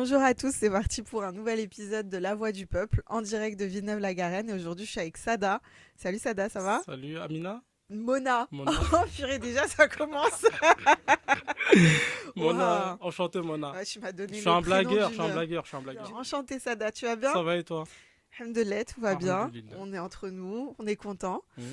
Bonjour à tous, c'est parti pour un nouvel épisode de La Voix du Peuple en direct de Villeneuve-la-Garenne. Et aujourd'hui, je suis avec Sada. Salut Sada, ça va? Salut Amina, Mona. Mona. Oh purée, déjà ça commence. Mona, Waouh. enchanté Mona. Ouais, tu m'as Je donné suis le un prénom blagueur, je suis un d'une... blagueur, je suis un blagueur. Enchantée Sada, tu vas bien? Ça va et toi? Alhamdoulilah, tout va bien. Alhamdoulilah. On est entre nous, on est content. Mhm,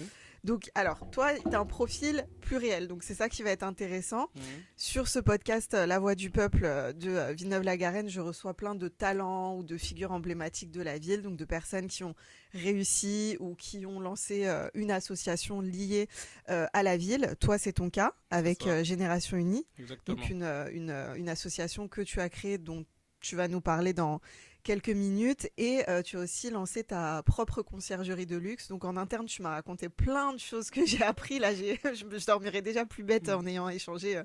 Donc, alors, toi, tu as un profil pluriel, donc c'est ça qui va être intéressant. mhm. Sur ce podcast La Voix du Peuple de Villeneuve-la-Garenne, je reçois plein de talents ou de figures emblématiques de la ville, donc de personnes qui ont réussi ou qui ont lancé une association liée à la ville. Toi, c'est ton cas C'est avec ça, Génération Unie, donc exactement. une association que tu as créée, dont tu vas nous parler dans quelques minutes. Et tu as aussi lancé ta propre conciergerie de luxe. Donc en interne, tu m'as raconté plein de choses que j'ai appris. Là, je dormirais déjà plus bête Mhm. en ayant échangé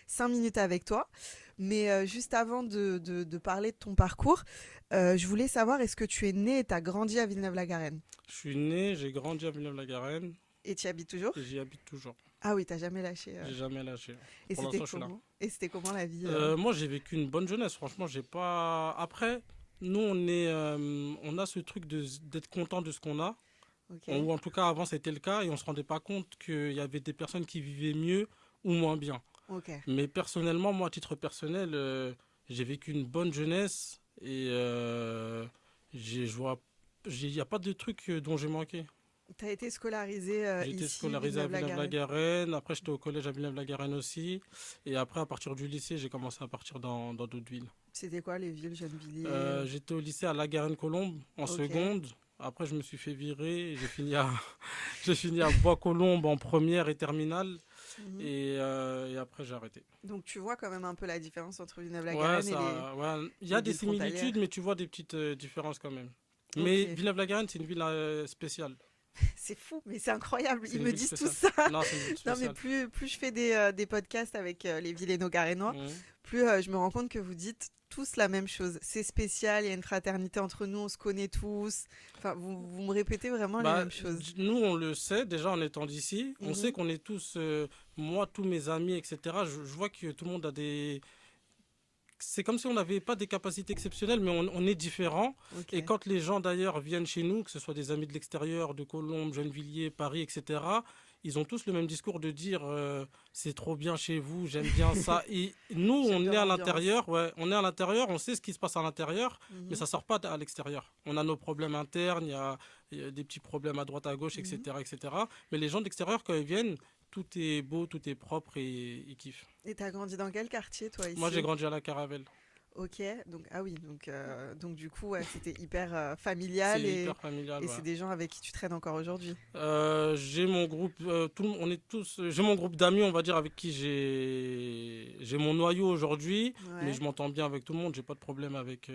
5 minutes avec toi. Mais juste avant de parler de ton parcours, je voulais savoir, est-ce que tu es né et tu as grandi à Villeneuve-la-Garenne? Je suis né, j'ai grandi à Villeneuve-la-Garenne Et tu y habites toujours? et j'y habite toujours. Ah oui, t'as jamais lâché. J'ai jamais lâché. Et Pour c'était l'instant, je suis là. comment? Et c'était comment la vie Moi, j'ai vécu une bonne jeunesse. Franchement, j'ai pas. Après, nous, on a ce truc d'être content de ce qu'on a. Ok, Ou en tout cas, avant, c'était le cas et on se rendait pas compte qu'il y avait des personnes qui vivaient mieux ou moins bien. ok. Mais personnellement, moi, à titre personnel, j'ai vécu une bonne jeunesse et j'ai, je vois, il n'y a pas de truc dont j'ai manqué. T'as été scolarisé J'ai été ici, scolarisé à Villeneuve-la-Garenne. Villeneuve-la-Garenne, après j'étais au collège à Villeneuve-la-Garenne aussi, et après à partir du lycée, j'ai commencé à partir dans d'autres villes. C'était quoi les villes, Gennevilliers? J'étais au lycée à La Garenne-Colombe en Ok. seconde, après je me suis fait virer, et j'ai fini à, j'ai fini à Bois-Colombes en première et terminale, Mhm. et après j'ai arrêté. Donc tu vois quand même un peu la différence entre Ouais, Villeneuve-la-Garenne et ouais, il y les a des villes frontalières. similitudes, mais tu vois des petites différences quand même. Mais Ok. Villeneuve-la-Garenne, c'est une ville spéciale. C'est fou, mais c'est incroyable. C'est Ils une me ville disent tout spéciale. ça. Non, c'est une ville Non, mais spéciale. plus je fais des podcasts avec les Villéno-Garennois, Mhm. plus je me rends compte que vous dites tous la même chose. C'est spécial, il y a une fraternité entre nous, on se connaît tous. Enfin, vous me répétez vraiment les Bah, mêmes choses. nous, on le sait déjà en étant d'ici. On sait Mhm. qu'on est tous, moi, tous mes amis, etc. Je vois que tout le monde a des. C'est comme si on n'avait pas des capacités exceptionnelles, mais on est différents. Ok. Et quand les gens d'ailleurs viennent chez nous, que ce soit des amis de l'extérieur, de Colombes, Gennevilliers, Paris, etc., ils ont tous le même discours de dire c'est trop bien chez vous, j'aime bien ça. Et nous, J'aime on bien est à l'ambiance. l'intérieur, ouais, on est à l'intérieur, on sait ce qui se passe à l'intérieur, mais Mhm. ça sort pas à l'extérieur. On a nos problèmes internes, il y a des petits problèmes à droite, à gauche, Mhm. etc., etc. Mais les gens d'extérieur, quand ils viennent, tout est beau, tout est propre et ils kiffent. Et t'as grandi dans quel quartier, toi, Moi, j'ai ici? grandi à la Caravelle. Ok, donc ah oui, donc du coup, ouais, c'était hyper familial C'est hyper familial, et ouais. c'est des gens avec qui tu traînes encore aujourd'hui. J'ai mon groupe, on est tous, j'ai mon groupe d'amis, on va dire, avec qui j'ai mon noyau aujourd'hui, mais Ouais. je m'entends bien avec tout le monde. J'ai pas de problème avec,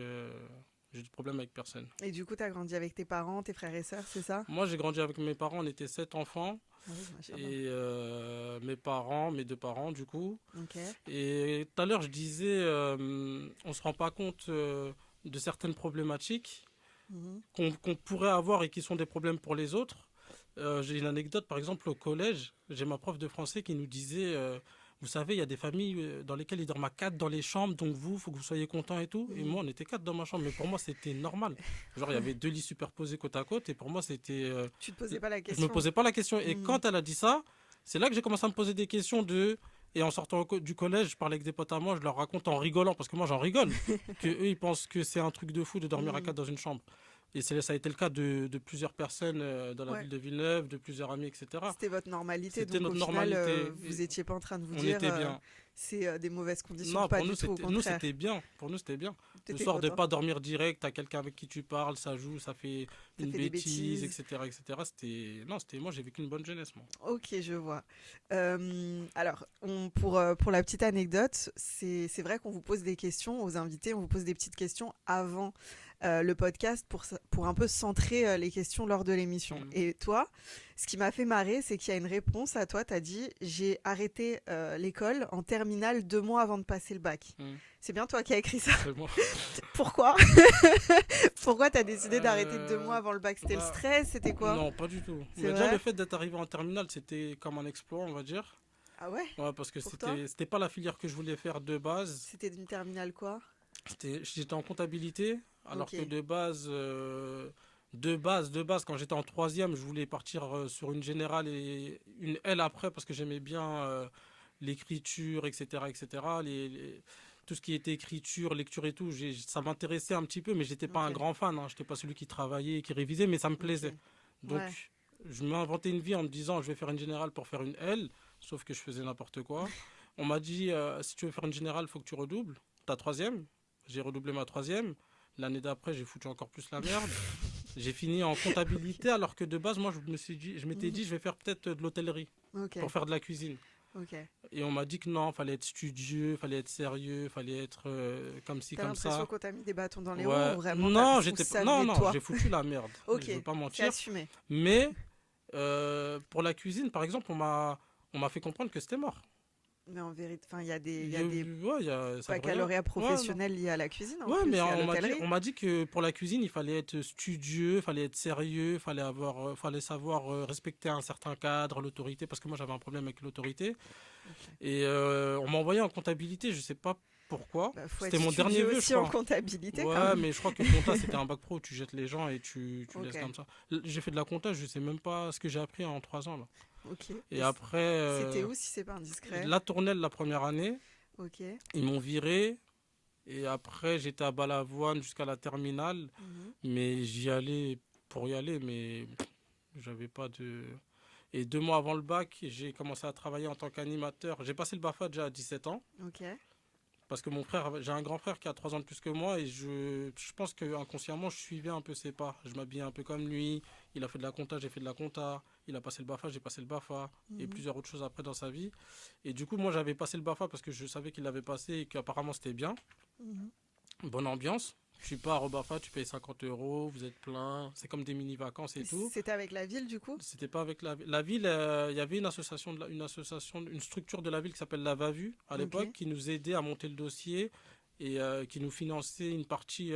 j'ai de problème avec personne. Et du coup, t'as grandi avec tes parents, tes frères et sœurs, c'est ça? Moi, j'ai grandi avec mes parents. On était 7 enfants Ah oui, machallah. et mes parents, mes deux parents, du coup. Ok. Et tout à l'heure, je disais, on se rend pas compte de certaines problématiques Mhm. qu'on pourrait avoir et qui sont des problèmes pour les autres. J'ai une anecdote, par exemple, au collège, j'ai ma prof de français qui nous disait, vous savez, il y a des familles dans lesquelles ils dorment à 4 dans les chambres, donc vous, il faut que vous soyez contents et tout. Et Mhm. moi, on était 4 dans ma chambre, mais pour moi, c'était normal. Genre, il y avait 2 lits superposés côte à côte, et pour moi, c'était... Tu te posais pas la je me question. posais pas la question. Et Mhm. quand elle a dit ça, c'est là que j'ai commencé à me poser des questions de... Et en sortant du collège, je parlais avec des potes à moi, je leur raconte en rigolant, parce que moi j'en rigole, que eux ils pensent que c'est un truc de fou de dormir à Mhm. 4 dans une chambre. Et ça a été le cas de plusieurs personnes dans la Ouais. ville de Villeneuve, de plusieurs amis, etc. C'était votre normalité, C'était donc au notre final, normalité. vous étiez pas en train de vous On dire était bien. c'est des mauvaises conditions, Non, pas pour du nous, tout, au nous, contraire. c'était bien. Pour nous, c'était bien. Le T'étais soir, de content. pas dormir direct, t'as quelqu'un avec qui tu parles, ça joue, ça fait Ça une fait des bêtise, bêtises. etc., etc. Non, moi, j'ai vécu une bonne jeunesse, moi. Ok, je vois. Alors, pour la petite anecdote, c'est vrai qu'on vous pose des questions aux invités, on vous pose des petites questions avant le podcast pour un peu centrer les questions lors de l'émission. Mhm. Et toi, ce qui m'a fait marrer, c'est qu'il y a une réponse à toi, tu as dit, j'ai arrêté l'école en terminale 2 mois avant de passer le bac. Mhm. C'est bien toi qui as écrit ça. C'est moi. Pourquoi? Pourquoi tu as décidé d'arrêter 2 mois Euh, avant le bac? C'était le bah, stress? C'était quoi? non, pas du tout. C'est Mais déjà, le vrai? fait d'être arrivé en terminale, c'était comme un exploit, on va dire. Ah ouais? Ouais, parce que Pour toi? c'était pas la filière que je voulais faire de base. C'était une terminale quoi? J'étais en comptabilité, alors Ok, que de base, quand j'étais en troisième, je voulais partir sur une générale et une L après parce que j'aimais bien l'écriture, etc., etc. Tout ce qui était écriture, lecture et tout, ça m'intéressait un petit peu, mais j'étais pas un ok, grand fan. Hein. J'étais pas celui qui travaillait, qui révisait, mais ça me ok. plaisait. Ouais, Donc, je m'ai inventé une vie en me disant, je vais faire une générale pour faire une L, sauf que je faisais n'importe quoi. On m'a dit, si tu veux faire une générale, il faut que tu redoubles ta troisième. J'ai redoublé ma troisième. L'année d'après, j'ai foutu encore plus la merde. J'ai fini en ok. comptabilité alors que de base, moi, je m'étais Mhm. dit, je vais faire peut-être de l'hôtellerie Ok, pour faire de la cuisine. ok. Et on m'a dit que non, fallait être studieux, fallait être sérieux, fallait être comme ci, T'as comme l'impression ça. qu'on t'a mis des bâtons dans les roues ou Ouais, vraiment non, ou j'étais pas, ça non, venait de non, toi? j'ai foutu la merde. Ok, Je veux pas c'est mentir. assumé. Mais pour la cuisine, par exemple, on m'a fait comprendre que c'était mort. Mais en vérité, enfin, il y a des Ouais, ça veut rien. baccalauréats Ouais, non. professionnels liés à la cuisine en Ouais, mais plus et à l'hôtellerie. on m'a dit que pour la cuisine, il fallait être studieux, fallait être sérieux, fallait savoir respecter un certain cadre, l'autorité, parce que moi j'avais un problème avec l'autorité. Ok. Et on m'a envoyé en comptabilité, je sais pas pourquoi. Bah, faut être C'était mon dernier studieux vœu, je aussi en crois. comptabilité quand Ouais, même. mais je crois que compta c'était un bac pro où tu jettes les gens et tu Ok, laisses comme ça. J'ai fait de la compta, je sais même pas ce que j'ai appris en 3 ans là. ok. Et Et après, c'était où si c'est pas indiscret? la tournelle la première année, Ok. ils m'ont viré. Et après, j'étais à Balavoine jusqu'à la terminale. Mhm. Mais j'y allais pour y aller, mais j'avais pas de. Et 2 mois avant le bac, j'ai commencé à travailler en tant qu'animateur. J'ai passé le BAFA déjà à 17 ans, Ok. parce que j'ai un grand frère qui a 3 ans de plus que moi, et je pense que inconsciemment, je suivais un peu ses pas. Je m'habillais un peu comme lui. Il a fait de la compta, j'ai fait de la compta. Il a passé le BAFA, j'ai passé le BAFA, et Mhm. plusieurs autres choses après dans sa vie. Et du coup, moi, j'avais passé le BAFA parce que je savais qu'il l'avait passé et qu'apparemment c'était bien. Mhm. Bonne ambiance. Tu pars au BAFA, tu payes 50 euros, vous êtes plein. C'est comme des mini-vacances et tout. C'était avec la ville du coup? C'était pas avec la ville. Il y avait une association, une structure de la ville qui s'appelle la VAVU à Ok. l'époque, qui nous aidait à monter le dossier et qui nous finançait une partie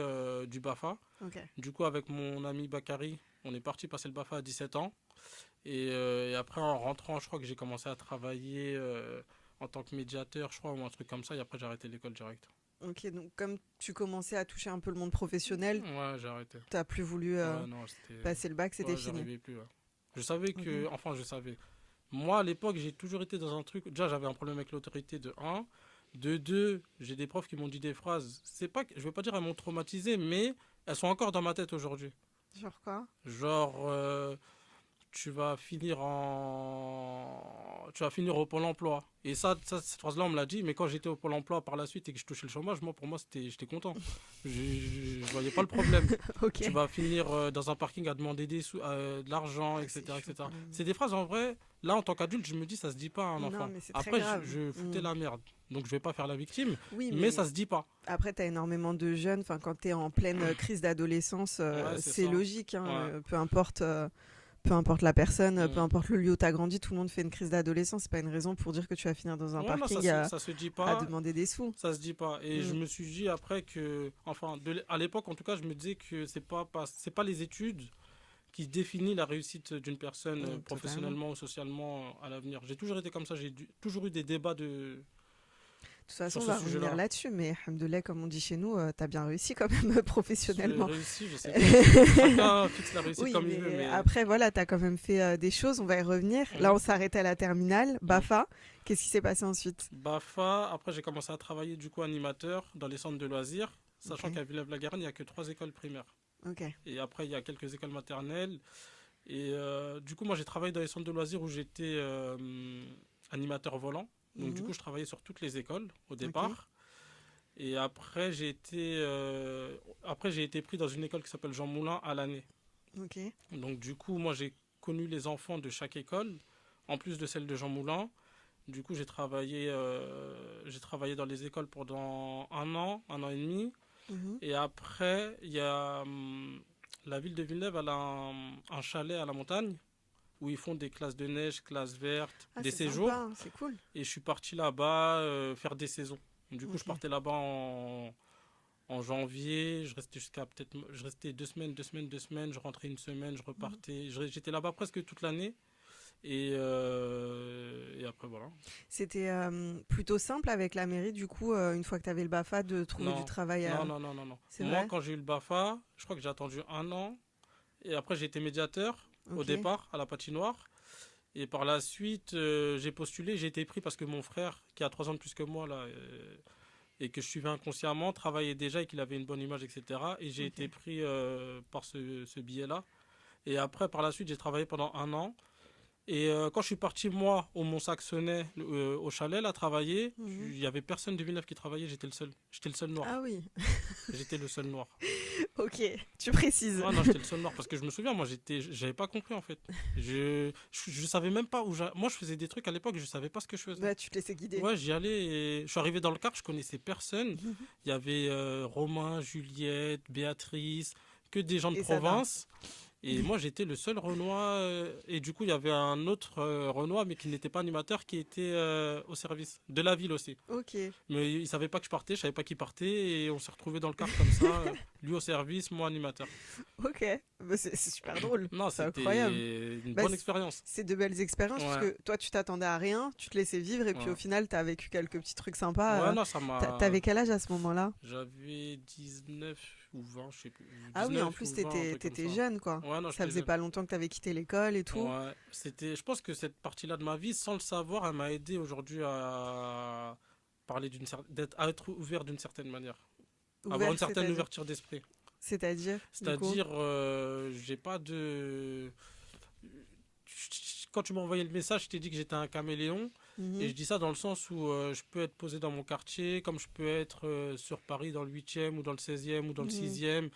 du BAFA. Ok. Du coup, avec mon ami Bakary, on est parti passer le BAFA à 17 ans. Et après, en rentrant, je crois que j'ai commencé à travailler en tant que médiateur, je crois, ou un truc comme ça. Et après, j'ai arrêté l'école direct. Ok, donc comme tu commençais à toucher un peu le monde professionnel, Ouais, j'ai arrêté. t'as plus voulu Ouais, non, c'était. passer le bac, c'était Ouais, fini. j'arrivais plus. Ouais. Je savais Ok. que. Enfin, je savais. Moi, à l'époque, j'ai toujours été dans un truc. Déjà, j'avais un problème avec l'autorité de un. De 2, j'ai des profs qui m'ont dit des phrases. C'est pas, je veux pas dire elles m'ont traumatisé, mais elles sont encore dans ma tête aujourd'hui. Genre quoi? Genre, tu vas finir au Pôle emploi. Et cette phrase-là, on me l'a dit, mais quand j'étais au Pôle emploi par la suite et que je touchais le chômage, pour moi, j'étais content. Je voyais pas le problème. Tu Ok. vas finir dans un parking à demander de l'argent, Ah, c'est etc., chaud etc. quand même. C'est des phrases en vrai. Là, en tant qu'adulte, je me dis, ça se dit pas à un Non, enfant. mais c'est très Après, grave. je foutais Mm. la merde. Donc, je vais pas faire la victime, Oui, mais mais ça se dit pas. après, tu as énormément de jeunes. Enfin, quand tu es en pleine crise d'adolescence, Ouais, c'est c'est ça. logique. Hein, Ouais. peu importe la personne, peu Mm. importe le lieu où tu as grandi, tout le monde fait une crise d'adolescence. C'est pas une raison pour dire que tu vas finir dans un Ouais, non, parking ça se dit à pas. demander des sous. Ça se dit pas. Et Mm. je me suis dit après que, enfin, à l'époque en tout cas, je me disais que c'est pas les études qui définissent la réussite d'une personne Mm, totalement. professionnellement ou socialement à l'avenir. J'ai toujours été comme ça. Toujours eu des débats De toute façon, sur on ce va revenir sujet-là. là-dessus, mais alhamdoulilah, comme on dit chez nous, tu as bien réussi quand même J'ai professionnellement. réussi, je sais pas. Chacun fixe la réussite Oui, comme il veut, mais mais après, voilà, tu as quand même fait des choses, on va y revenir. Là, Mhm, on s'arrête à la terminale, mhm. BAFA. Qu'est-ce qui s'est passé ensuite? BAFA. Après, j'ai commencé à travailler du coup animateur dans les centres de loisirs, Ok, sachant qu'à Villeneuve-la-Garenne, il n'y a que 3 écoles primaires. ok. Et après, il y a quelques écoles maternelles. Et du coup, moi, j'ai travaillé dans les centres de loisirs où j'étais animateur volant. Donc, du Mhm, coup, je travaillais sur toutes les écoles au ok, départ. Et après, j'ai été pris dans une école qui s'appelle Jean Moulin à l'année. ok. Donc, du coup, moi, j'ai connu les enfants de chaque école, en plus de celle de Jean Moulin. Du coup, j'ai travaillé dans les écoles pendant un an et demi. Mhm. Et après, il y a la ville de Villeneuve, elle a un chalet à la montagne où ils font des classes de neige, classes vertes, Ah, des c'est sympa, séjours. hein, c'est cool. Et je suis parti là-bas faire des saisons. Du coup, je Ok. partais là-bas en janvier. Je restais 2 semaines, 2 semaines, 2 semaines. Je rentrais une semaine, je Mhm. repartais. J'étais là-bas presque toute l'année. Et après, voilà. C'était plutôt simple avec la mairie, du coup, une fois que tu avais le BAFA, de trouver du Non, travail. non. C'est Moi, vrai? quand j'ai eu le BAFA, je crois que j'ai attendu 1 an. Et après, j'ai été médiateur au Ok, départ à la patinoire. Et par la suite, j'ai postulé, j'ai été pris parce que mon frère, qui a 3 ans de plus que moi, là, et que je suivais inconsciemment, travaillait déjà et qu'il avait une bonne image, etc. Et j'ai été ok, pris par ce biais-là. Et après, par la suite, j'ai travaillé pendant 1 an. Et quand je suis parti, moi, au Mont-Saxonais, au chalet, là, travailler, mhm. il n'y avait personne de Villeneuve qui travaillait, j'étais le seul. J'étais le seul Ah noir. oui, J'étais le seul noir. ok, tu précises. Ah non, j'étais le seul noir parce que je me souviens, moi, j'avais pas compris en fait. Je savais même pas où moi, je faisais des trucs à l'époque, je savais pas ce que je faisais. Bah, tu te laissais guider. Ouais, j'y allais et je suis arrivé dans le car, je connaissais personne. Il y avait Romain, Juliette, Béatrice, que des gens de Et ça va. province. Et moi, j'étais le seul Renoir. Et du coup, il y avait un autre Renoir, mais qui n'était pas animateur, qui était au service de la ville aussi. Ok, Mais il savait pas que je partais, je savais pas qu'il partait. Et on s'est retrouvés dans le car comme ça. Lui au service, moi animateur. ok. Bah, c'est super drôle. Non, C'est incroyable. c'était une Bah, bonne expérience. c'est de belles expériences parce Ouais. que toi, tu t'attendais à rien, tu te laissais vivre et puis au Ouais. final, tu as vécu quelques petits trucs sympas. Ouais, non, ça m'a. T'avais quel âge à ce moment-là? J'avais 19 ou 20, je sais plus. Ah oui, en 19 plus, ou 20, un truc comme t'étais ça. jeune, quoi. Ouais, non, Ça j'étais faisait jeune. pas longtemps que t'avais quitté l'école et tout. Ouais, je pense que cette partie-là de ma vie, sans le savoir, elle m'a aidé aujourd'hui à parler à être ouvert d'une certaine manière. Avoir Ouvert, une certaine c'est-à-dire. ouverture d'esprit. C'est-à-dire, du coup. C'est-à-dire, j'ai pas de. Quand tu m'as envoyé le message, je t'ai dit que j'étais un caméléon. Et Mhm, je dis ça dans le sens où je peux être posé dans mon quartier, comme je peux être sur Paris dans le 8e ou dans le 16e ou dans le mhm. 6e.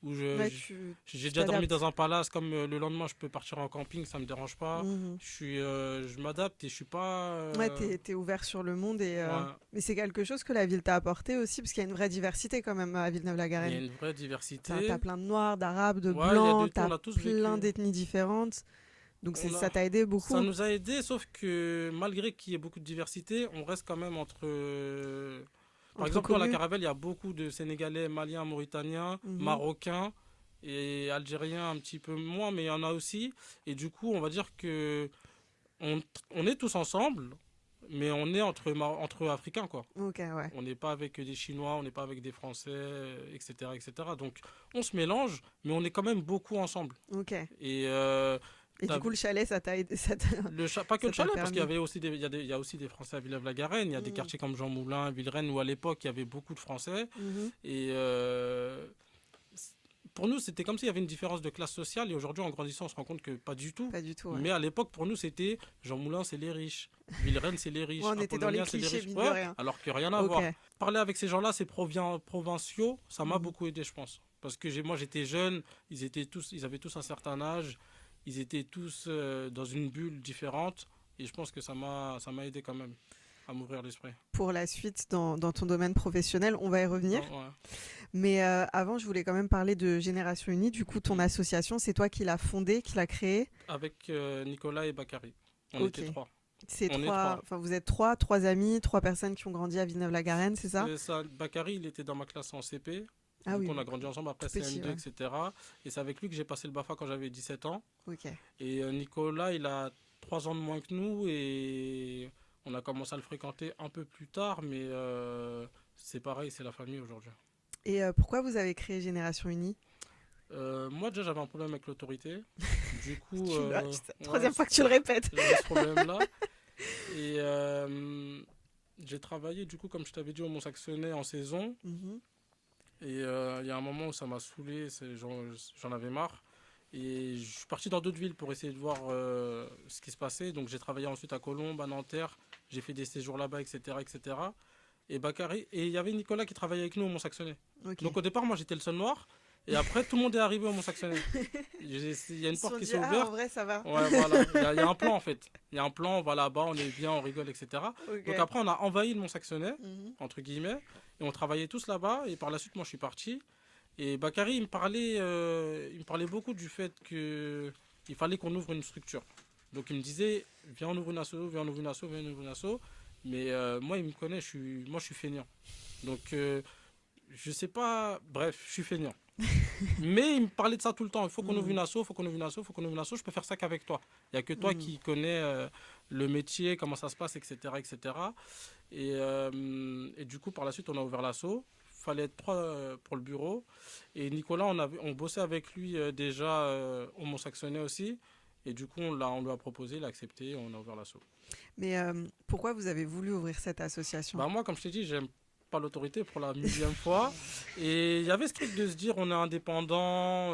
Où Ouais, j'ai tu déjà dormi t'adaptes. dans un palace, comme le lendemain je peux partir en camping, ça me dérange pas. Mhm. Je m'adapte et je suis pas. Ouais, t'es ouvert sur le monde Ouais, mais c'est quelque chose que la ville t'a apporté aussi, parce qu'il y a une vraie diversité quand même à il y a Villeneuve-la-Garenne. une vraie T'as diversité. plein de noirs, d'arabes, de Ouais, il y a de blancs, tout, on t'as a tous plein vécu. d'ethnies différentes. Donc On a, ça t'a aidé Ça beaucoup. nous a aidés, sauf que malgré qu'il y ait beaucoup de diversité, on reste quand même entre. Par Entre exemple, nous à la communes. Caravelle, il y a beaucoup de Sénégalais, Maliens, Mauritaniens, Mhm. Marocains et Algériens un petit peu moins, mais il y en a aussi. Et du coup, on va dire que on, on est tous ensemble, mais on est entre Africains, quoi. Ok, ouais. On n'est pas avec des Chinois, on n'est pas avec des Français, etc., etc. Donc, on se mélange, mais on est quand même beaucoup ensemble. Ok. Et Et du t'as coup, le chalet, ça t'a aidé, pas que ça le t'a chalet, parce qu'il y permis. avait aussi il y a aussi des Français à Villeneuve-la-Garenne. Il y a des Mhm. quartiers comme Jean Moulin, Villerennes, où à l'époque, il y avait beaucoup de Français. Mhm. Et c- pour nous, c'était comme s'il y avait une différence de classe sociale. Et aujourd'hui, en grandissant, on se rend compte que pas du tout. Pas du tout, ouais. Mais à l'époque, pour nous, c'était Jean Moulin, c'est les riches. Villerennes, c'est les Ouais, riches. on était dans les Apollonia, c'est les clichés, riches. mine de Ouais, rien. alors que rien à Ok. voir. Parler avec ces gens-là, ces provinciaux, ça m'a Mhm. beaucoup aidé, je pense. Parce que moi, j'étais jeune, ils avaient tous un certain âge, ils étaient tous dans une bulle différente. Et je pense que ça m'a aidé quand même à m'ouvrir l'esprit. Pour la suite, dans ton domaine professionnel, on va y revenir. Ouais. Mais avant, je voulais quand même parler de Génération Unie. Du coup, ton Mhm. association, c'est toi qui l'as fondée, qui l'as créée. Avec Nicolas et Bakary. On Ok. était trois. C'est On est trois. enfin, vous êtes trois amis, trois personnes qui ont grandi à Villeneuve-la-Garenne, c'est ça? C'est ça. Bakary, il était dans ma classe en CP. Ah Du oui, coup, on a donc grandi ensemble après tout petit, CM2, ouais. etc. Et c'est avec lui que j'ai passé le BAFA quand j'avais 17 ans. Ok. Et Nicolas, il a 3 ans de moins que nous et on a commencé à le fréquenter un peu plus tard, mais c'est pareil, c'est la famille aujourd'hui. Et pourquoi vous avez créé Génération Unie? Moi, déjà, j'avais un problème avec l'autorité. Du coup, ouais, Troisième fois que tu le répètes. j'avais ce problème-là. Et j'ai travaillé, du coup, comme je t'avais dit, au Mont-Saxonais en saison. Mhm. Et il y a un moment où ça m'a saoulé, j'en avais marre. Et je suis parti dans d'autres villes pour essayer de voir ce qui se passait. Donc j'ai travaillé ensuite à Colombes, à Nanterre. J'ai fait des séjours là-bas, etc., etc. Et Bakary, et il y avait Nicolas qui travaillait avec nous au Mont-Saxonais. Ok. Donc au départ, moi j'étais le seul noir. Et après, tout le monde est arrivé au Mont-Saxonais. Il y a Ils une se porte sont qui dit, s'est ah, en ouverte. vrai, ça va. Ouais, voilà. Il y a un plan en fait. Il y a un plan, on va là-bas, on est bien, on rigole, etc. Donc Ok. après, on a envahi le Mont-Saxonais, Mhm. entre guillemets. Et on travaillait tous là-bas. Et par la suite, moi je suis parti. Et Bakary, il me parlait beaucoup du fait qu'il fallait qu'on ouvre une structure. Donc il me disait, viens on ouvre une asso, viens on ouvre une asso, viens on ouvre une asso. Mais moi, il me connaît, moi je suis feignant. Donc je sais pas, bref, je suis feignant. Mais il me parlait de ça tout le temps. Il faut qu'on ouvre Mm. une asso, il faut qu'on ouvre une asso, il faut qu'on ouvre une asso. Je peux faire ça qu'avec toi. Il n'y a que toi Mm. qui connais le métier, comment ça se passe, etc. etc. Et du coup, par la suite, on a ouvert l'asso. Il fallait être trois pour le bureau. Et Nicolas, on bossait avec lui déjà au Mont-Saxonais aussi. Et du coup, on lui a proposé, il a accepté, on a ouvert l'asso. Mais pourquoi vous avez voulu ouvrir cette association? Bah moi, comme je t'ai dit, j'aime pas l'autorité pour la millième fois. Et il y avait ce truc de se dire, on est indépendant,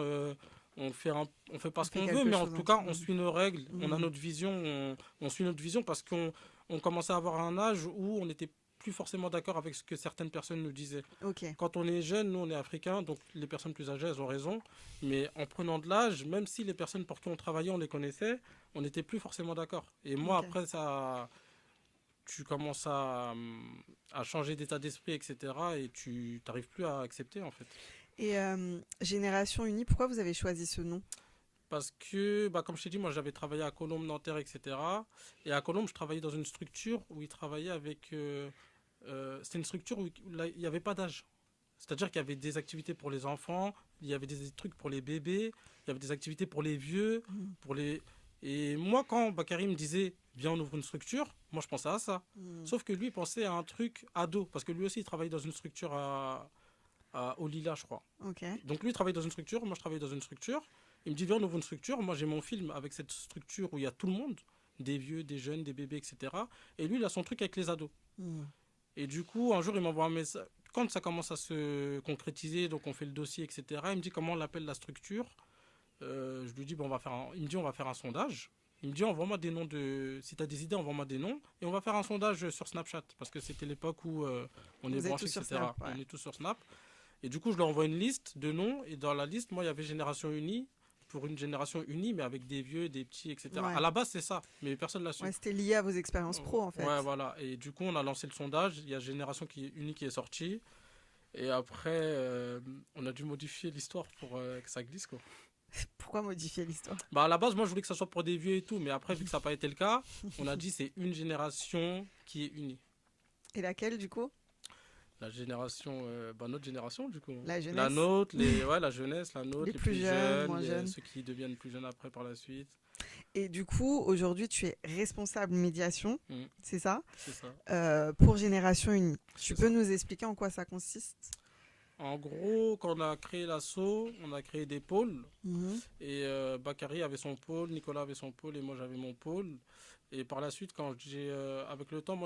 on fait pas On ce fait qu'on veut, quelque mais en chose tout cas, on ensemble. suit nos règles, on a Mm. notre vision, on suit notre vision parce qu'on commençait à avoir un âge où on n'était plus forcément d'accord avec ce que certaines personnes nous disaient. Ok, Quand on est jeune, nous on est africains, donc les personnes plus âgées, elles ont raison. Mais en prenant de l'âge, même si les personnes pour qui on travaillait, on les connaissait, on n'était plus forcément d'accord. Et moi, ok. après, ça, tu commences à changer d'état d'esprit, etc. Et tu n'arrives plus à accepter, en fait. Et Génération Unie, pourquoi vous avez choisi ce nom? Parce que, bah, comme je t'ai dit, moi j'avais travaillé à Colombe, Nanterre, etc. Et à Colombe, je travaillais dans une structure où ils travaillaient avec. C'était une structure où là, il n'y avait pas d'âge. C'est-à-dire qu'il y avait des activités pour les enfants, il y avait des trucs pour les bébés, il y avait des activités pour les vieux, Mm. pour les. Et moi, quand Bakary me disait, viens, on ouvre une structure, moi je pensais à ça. Mm. Sauf que lui, il pensait à un truc ado, parce que lui aussi, il travaillait dans une structure au Lila, je crois. Ok. Donc lui, il travaille dans une structure, moi je travaille dans une structure. Il me dit, viens, on ouvre une structure. Moi, j'ai mon film avec cette structure où il y a tout le monde, des vieux, des jeunes, des bébés, etc. Et lui, il a son truc avec les ados. Mm. Et du coup, un jour, il m'envoie un message. Quand ça commence à se concrétiser, donc on fait le dossier, etc., il me dit comment on l'appelle la structure. Je lui dis, bon, il me dit, on va faire un sondage. Il me dit, envoie-moi des noms de. Si tu as des idées, envoie-moi des noms. Et on va faire un sondage sur Snapchat. Parce que c'était l'époque où on est Vous êtes branché, tous sur etc. Snap, ouais. On est tous sur Snap. Et du coup, je leur envoie une liste de noms. Et dans la liste, moi, il y avait Génération Unie. Pour une génération unie, mais avec des vieux, des petits, etc. À Ouais. la base, c'est ça. Mais personne ne l'a su. Ouais, c'était lié à vos expériences pro, en fait. Ouais, voilà. Et du coup, on a lancé le sondage. Il y a Génération Unie qui est sortie. Et après, on a dû modifier l'histoire pour que ça glisse, quoi. Pourquoi modifier l'histoire? Bah, à la base, moi, je voulais que ça soit pour des vieux et tout. Mais après, vu que ça n'a pas été le cas, on a dit c'est une génération qui est unie. Et laquelle, du coup? La génération, notre génération, du coup. La La jeunesse? nôtre, ouais, la jeunesse, la nôtre, Les les plus plus jeunes, jeunes, moins jeunes. ceux qui deviennent plus jeunes après par la suite. Et du coup, aujourd'hui, tu es responsable médiation, Mm, c'est ça? c'est ça. Pour Génération Unie. Tu C'est peux ça. nous expliquer en quoi ça consiste? En gros, quand on a créé l'asso, on a créé des pôles. Mhm. Et Bakary avait son pôle, Nicolas avait son pôle et moi j'avais mon pôle. Et par la suite, avec le temps,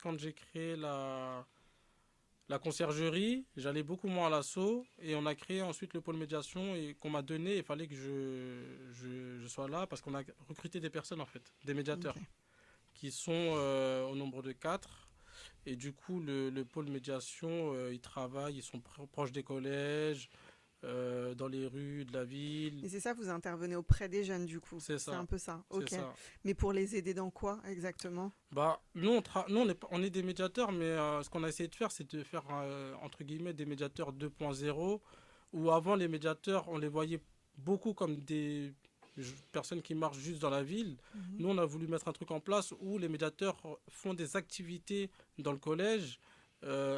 quand j'ai créé la conciergerie, j'allais beaucoup moins à l'assaut et on a créé ensuite le pôle médiation et qu'on m'a donné. Il fallait que je sois là parce qu'on a recruté des personnes en fait, des médiateurs Ok. qui sont au nombre de 4. Et du coup, le pôle médiation, ils travaillent, ils sont proches des collèges, dans les rues de la ville. Et c'est ça, vous intervenez auprès des jeunes, du coup. C'est C'est ça, un peu ça. c'est Ok. ça. Mais pour les aider dans quoi exactement? Bah, nous, on est des médiateurs, mais ce qu'on a essayé de faire, c'est de faire, entre guillemets, des médiateurs 2.0, où avant, les médiateurs, on les voyait beaucoup comme des personnes qui marchent juste dans la ville. Mhm. Nous, on a voulu mettre un truc en place où les médiateurs font des activités dans le collège,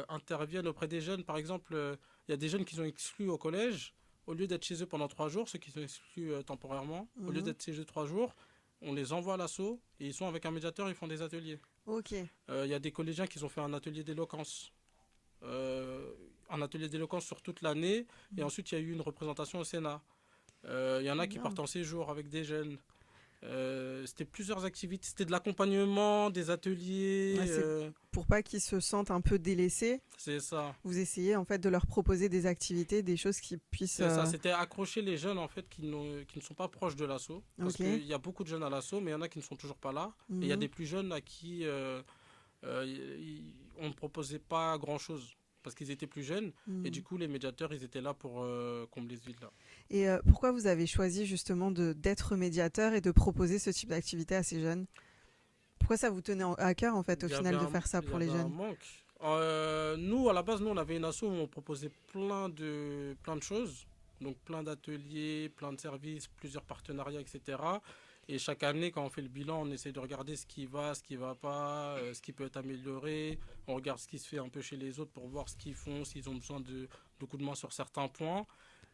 interviennent auprès des jeunes. Par exemple, il y a des jeunes qui sont exclus au collège. Au lieu d'être chez eux pendant 3 jours, ceux qui sont exclus temporairement, au lieu Mhm. d'être chez eux 3 jours, on les envoie à l'assaut et ils sont avec un médiateur, ils font des ateliers. Ok. Il y a des collégiens qui ont fait un atelier d'éloquence. Euh, un atelier d'éloquence sur toute l'année et ensuite il y a eu une représentation au Sénat. Il y en a qui Bien. partent en séjour avec des jeunes. C'était plusieurs activités, c'était de l'accompagnement, des ateliers, Ouais, c'est pour pas qu'ils se sentent un peu délaissés. c'est ça. Vous essayez en fait de leur proposer des activités, des choses qui puissent. C'est ça, c'était accrocher les jeunes en fait qui ne sont pas proches de l'assaut. Parce Ok. qu'il y a beaucoup de jeunes à l'assaut, mais il y en a qui ne sont toujours pas là. Et il y a Mhm. des plus jeunes à qui on ne proposait pas grand-chose parce qu'ils étaient plus jeunes. Et Mhm. du coup, les médiateurs, ils étaient là pour combler ce vide-là. Et pourquoi vous avez choisi justement d'être médiateur et de proposer ce type d'activité à ces jeunes? Pourquoi ça vous tenait à cœur en fait au Il y final avait de faire ça il y pour les avait un jeunes? manque. Nous, à la base, nous, on avait une asso où on proposait plein de choses. Donc plein d'ateliers, plein de services, plusieurs partenariats, etc. Et chaque année, quand on fait le bilan, on essaie de regarder ce qui va pas, ce qui peut être amélioré. On regarde ce qui se fait un peu chez les autres pour voir ce qu'ils font, s'ils ont besoin de coups de main sur certains points.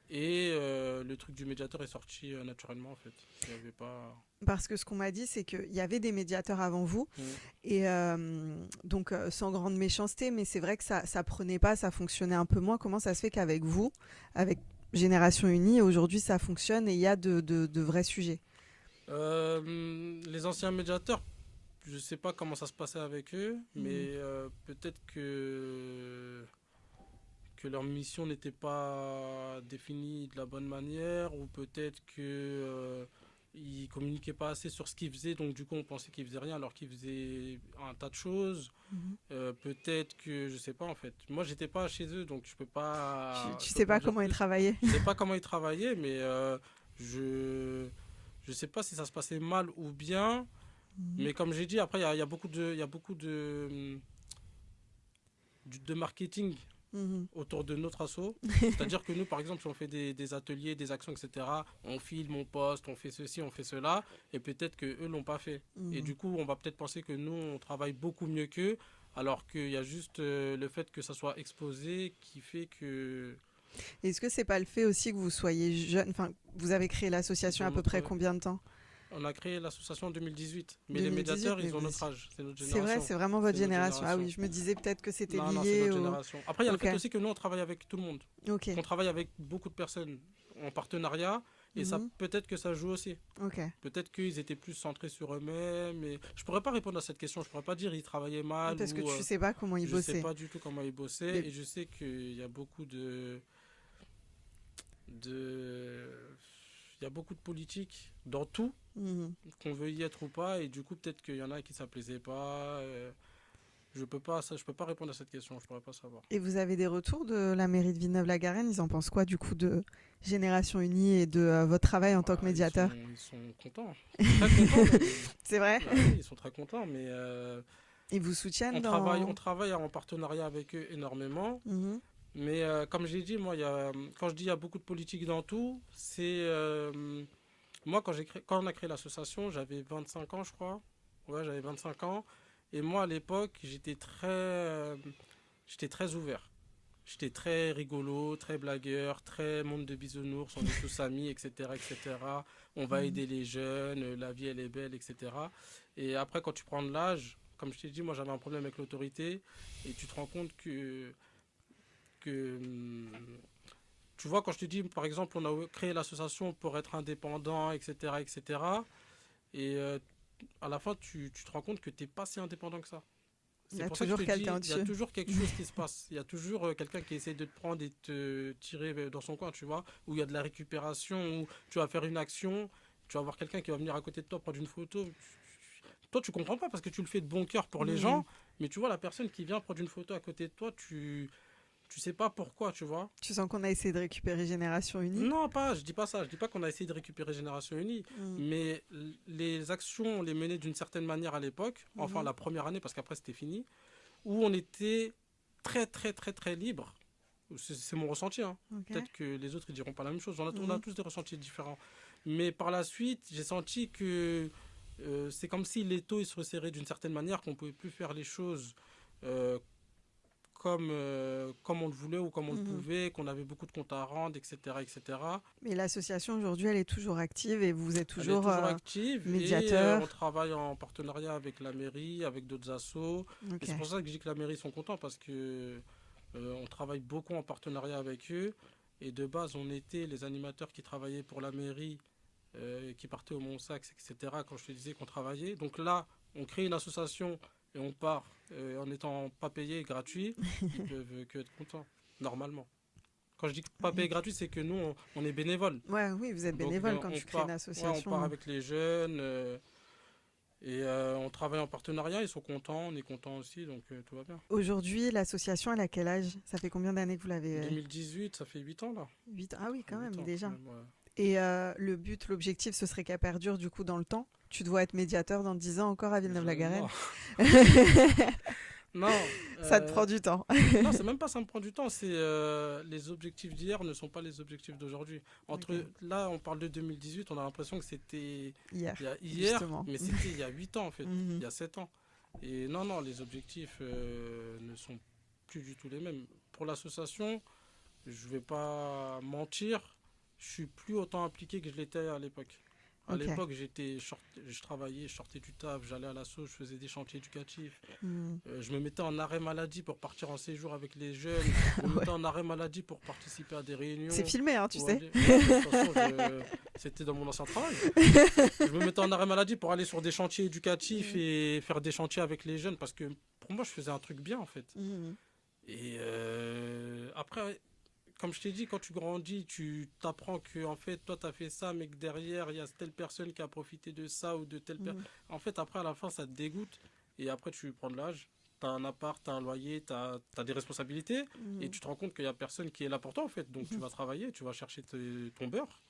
Et le truc du médiateur est sorti naturellement, en fait. Il y avait pas... Parce que ce qu'on m'a dit, c'est qu'il y avait des médiateurs avant vous, et donc sans grande méchanceté, mais c'est vrai que ça prenait pas, ça fonctionnait un peu moins. Comment ça se fait qu'avec vous, avec Génération Unie, aujourd'hui ça fonctionne et il y a de vrais sujets? Les anciens médiateurs, je sais pas comment ça se passait avec eux, mais peut-être que leur mission n'était pas définie de la bonne manière, ou peut-être que ils communiquaient pas assez sur ce qu'ils faisaient, donc du coup on pensait qu'ils faisaient rien alors qu'ils faisaient un tas de choses. Peut-être que je sais pas en fait. Moi j'étais pas chez eux, donc je peux pas. Tu Je peux sais pas pas dire comment ils plus. travaillaient? Je sais pas comment ils travaillaient, mais je je sais pas si ça se passait mal ou bien. Mhm. Mais comme j'ai dit, après il y a beaucoup de marketing Mhm. autour de notre asso. C'est-à-dire que nous, par exemple, si on fait des ateliers, des actions, etc., on filme, on poste, on fait ceci, on fait cela, et peut-être qu'eux l'ont pas fait. Et Mhm. du coup, on va peut-être penser que nous, on travaille beaucoup mieux qu'eux, alors qu'il y a juste le fait que ça soit exposé qui fait que Est-ce que c'est pas le fait aussi que vous soyez jeune, enfin, vous avez créé l'association ils à ont peu près notre... combien de temps? On a créé l'association en 2018, mais les 2018, médiateurs, mais ils ont vous... notre âge, c'est notre C'est vrai, génération. c'est vraiment votre C'est notre génération. Ah oui, génération. je me disais peut-être que c'était Non, non, c'est lié notre au... génération. Après, il y a le Ok, fait aussi que nous, on travaille avec tout le monde. ok. On travaille avec beaucoup de personnes en partenariat, et ça Mhm. peut-être que ça joue aussi. Ok. Peut-être qu'ils étaient plus centrés sur eux-mêmes. Et... Je pourrais pas répondre à cette question. Je pourrais pas dire ils travaillaient mal Parce que ou tu sais pas comment ils je sais bossaient. pas du tout comment ils bossaient. Mais... Et je sais qu'il y a beaucoup de... Il y a beaucoup de politique dans tout, Mhm. qu'on veut y être ou pas. Et du coup, peut-être qu'il y en a qui ça plaisait pas. Je peux pas, ça, je peux pas répondre à cette question. Je pourrais pas savoir. Et vous avez des retours de la mairie de Villeneuve-la-Garenne? Ils en pensent quoi du coup de Génération Unie et de votre travail en tant que Bah, médiateur? ils sont contents. Très contents même. C'est vrai? Bah oui, ils sont très contents. Mais Ils vous soutiennent on dans... travaille en partenariat avec eux énormément. Mhm. Mais comme j'ai dit, moi, quand je dis il y a beaucoup de politique dans tout, c'est... moi, quand on a créé l'association, j'avais 25 ans, je crois. Ouais, j'avais 25 ans. Et moi, à l'époque, j'étais très ouvert. J'étais très rigolo, très blagueur, très monde de bisounours, on est tous amis, etc., etc. On va Mhm. aider les jeunes, la vie, elle est belle, etc. Et après, quand tu prends de l'âge, comme je t'ai dit, moi, j'avais un problème avec l'autorité. Et tu te rends compte que tu vois, quand je te dis, par exemple, on a créé l'association pour être indépendant, etc., etc., et à la fin, tu te rends compte que tu n'es pas si indépendant que ça. Il y C'est a pour ça que je toujours te quelqu'un dis, il y a au-dessus. toujours quelque chose qui se passe. Il y a toujours quelqu'un qui essaie de te prendre et de te tirer dans son coin, tu vois, où il y a de la récupération, où tu vas faire une action, tu vas voir quelqu'un qui va venir à côté de toi prendre une photo. Toi, tu comprends pas parce que tu le fais de bon cœur pour les Mhm. gens, mais tu vois, la personne qui vient prendre une photo à côté de toi, tu sais pas pourquoi, tu vois. Tu sens qu'on a essayé de récupérer Génération Unie? Non, pas, je dis pas ça. Je dis pas qu'on a essayé de récupérer Génération Unie, Mhm. mais les actions, on les menait d'une certaine manière à l'époque, enfin Mhm. la première année, parce qu'après c'était fini, où on était très, très, très, très libre. C'est mon ressenti, hein. Ok. Peut-être que les autres ils diront pas la même chose. On a Mhm. tous des ressentis différents. Mais par la suite, j'ai senti que c'est comme si l'étau il se resserrait d'une certaine manière, qu'on pouvait plus faire les choses euh, comme on le voulait ou comme on le Mhm. pouvait, qu'on avait beaucoup de comptes à rendre, etc., etc. Mais l'association aujourd'hui, elle est toujours active et vous êtes Elle est toujours toujours active et on médiateur. travaille en partenariat avec la mairie, avec d'autres assos. Et Ok. c'est pour ça que je dis que la mairie sont contents parce que on travaille beaucoup en partenariat avec eux. Et de base, on était les animateurs qui travaillaient pour la mairie, qui partaient au Mont-Sax, etc. Quand je te disais qu'on travaillait. Donc là, on crée une association et on part en n'étant pas payé et gratuit. Ils peuvent que être contents, normalement. Quand je dis pas payé gratuit, c'est que nous, on est bénévoles. Ouais, oui, vous êtes Donc bénévole quand on tu crées une part, ouais, on part association. avec les jeunes et on travaille en partenariat. Ils sont contents, on est contents aussi, donc tout va bien. Aujourd'hui, l'association, elle a quel âge? Ça fait combien d'années que vous l'avez 2018, ça fait 8 ans là. 8 ans. Ah oui, Ça fait quand 8 même, ans quand déjà. même, ouais. Et le but, l'objectif, ce serait qu'elle perdure du coup dans le temps. Tu dois être médiateur dans 10 ans encore à Non, Villeneuve-la-Garenne. non, Ça te Euh, prend du temps. non, c'est même pas ça me prend du temps, c'est les objectifs d'hier ne sont pas les objectifs d'aujourd'hui. Ok. Là, on parle de 2018, on a l'impression que c'était Hier, hier, justement. mais c'était il y a 8 ans en fait, il Mhm. y a 7 ans. Et non, non, les objectifs ne sont plus du tout les mêmes. Pour l'association, je vais pas mentir, je suis plus autant impliqué que je l'étais à l'époque. À Ok. l'époque, je travaillais, je sortais du taf, j'allais à l'asso, je faisais des chantiers éducatifs. Mhm. Je me mettais en arrêt maladie pour partir en séjour avec les jeunes. Je me Ouais. mettais en arrêt maladie pour participer à des C'est réunions. filmé, hein, tu sais. Ouais, de toute façon, c'était dans mon ancien travail. Je me mettais en arrêt maladie pour aller sur des chantiers éducatifs Mhm. et faire des chantiers avec les jeunes parce que pour moi, je faisais un truc bien en fait. Mhm. Et après, comme je t'ai dit, quand tu grandis, tu t'apprends que en fait, toi, tu as fait ça, mais que derrière, il y a telle personne qui a profité de ça ou de telle personne. Mhm. En fait, après, à la fin, ça te dégoûte. Et après, tu prends de l'âge. Tu as un appart, tu as un loyer, tu as des responsabilités. Et Mhm. tu te rends compte qu'il n'y a personne qui est là pour toi, en fait. Donc, tu Mhm. vas travailler, tu vas chercher ton beurre.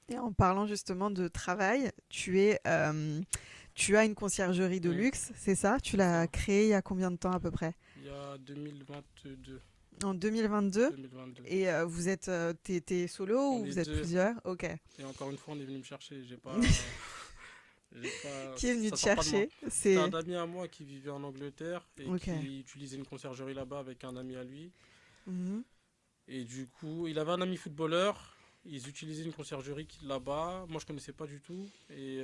Et en parlant justement de travail, tu as une conciergerie de Mm, luxe, c'est ça? Tu c'est l'as ça. créée il y a combien de temps à peu près? Il y a 2022. En 2022. 2022. Et t'es solo On ou est vous êtes deux. plusieurs? Ok. Et encore une fois, on est venu me chercher. J'ai pas. Qui est venu Ça te sort pas de moi. chercher? C'était un C'est ami à moi qui vivait en Angleterre et ok. qui utilisait une conciergerie là-bas avec un ami à lui. Mhm. Et du coup, il avait un ami footballeur. Ils utilisaient une conciergerie là-bas. Moi, je connaissais pas du tout. Et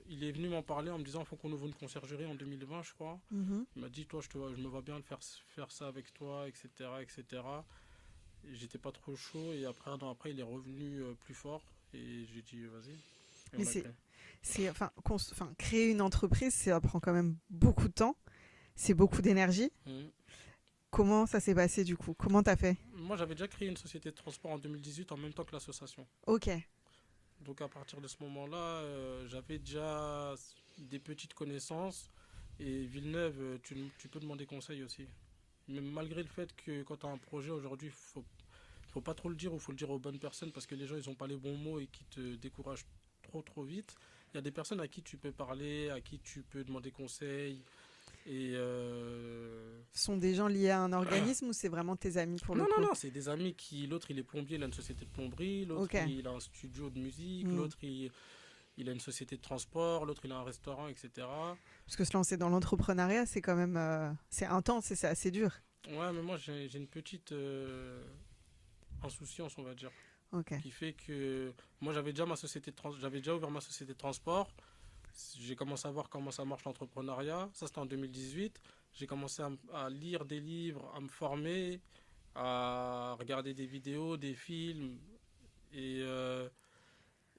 il est venu m'en parler en me disant, il faut qu'on ouvre une conciergerie en 2020, je crois. Mhm. Il m'a dit, toi, je me vois bien faire ça avec toi, etc., etc. Et j'étais pas trop chaud. Et après, un an après, il est revenu plus fort. Et j'ai dit, vas-y. Et Mais on a créé. créer une entreprise, ça prend quand même beaucoup de temps. C'est beaucoup d'énergie. Mhm. Comment ça s'est passé du coup? Comment t'as fait? Moi, j'avais déjà créé une société de transport en 2018 en même temps que l'association. Ok. Donc, à partir de ce moment-là, j'avais déjà des petites connaissances. Et Villeneuve, tu peux demander conseil aussi. Même malgré le fait que quand tu as un projet aujourd'hui, faut pas trop le dire ou faut le dire aux bonnes personnes parce que les gens, ils ont pas les bons mots et qui te découragent trop vite. Il y a des personnes à qui tu peux parler, à qui tu peux demander conseil. Et Ce sont des gens liés à un organisme ou c'est vraiment tes amis pour le non, non, coup? non, c'est des amis qui. L'autre, il est plombier, il a une société de plomberie. L'autre, Ok. il a un studio de musique. Hmm. L'autre, il a une société de transport. L'autre, il a un restaurant, etc. Parce que se lancer dans l'entrepreneuriat, c'est quand même c'est intense et c'est assez dur. Ouais, mais moi, j'ai une petite insouciance, on va dire, Ok. qui fait que moi, j'avais déjà ouvert ma société de transport. J'ai commencé à voir comment ça marche l'entrepreneuriat. Ça, c'était en 2018. J'ai commencé à lire des livres, à me former, à regarder des vidéos, des films. Et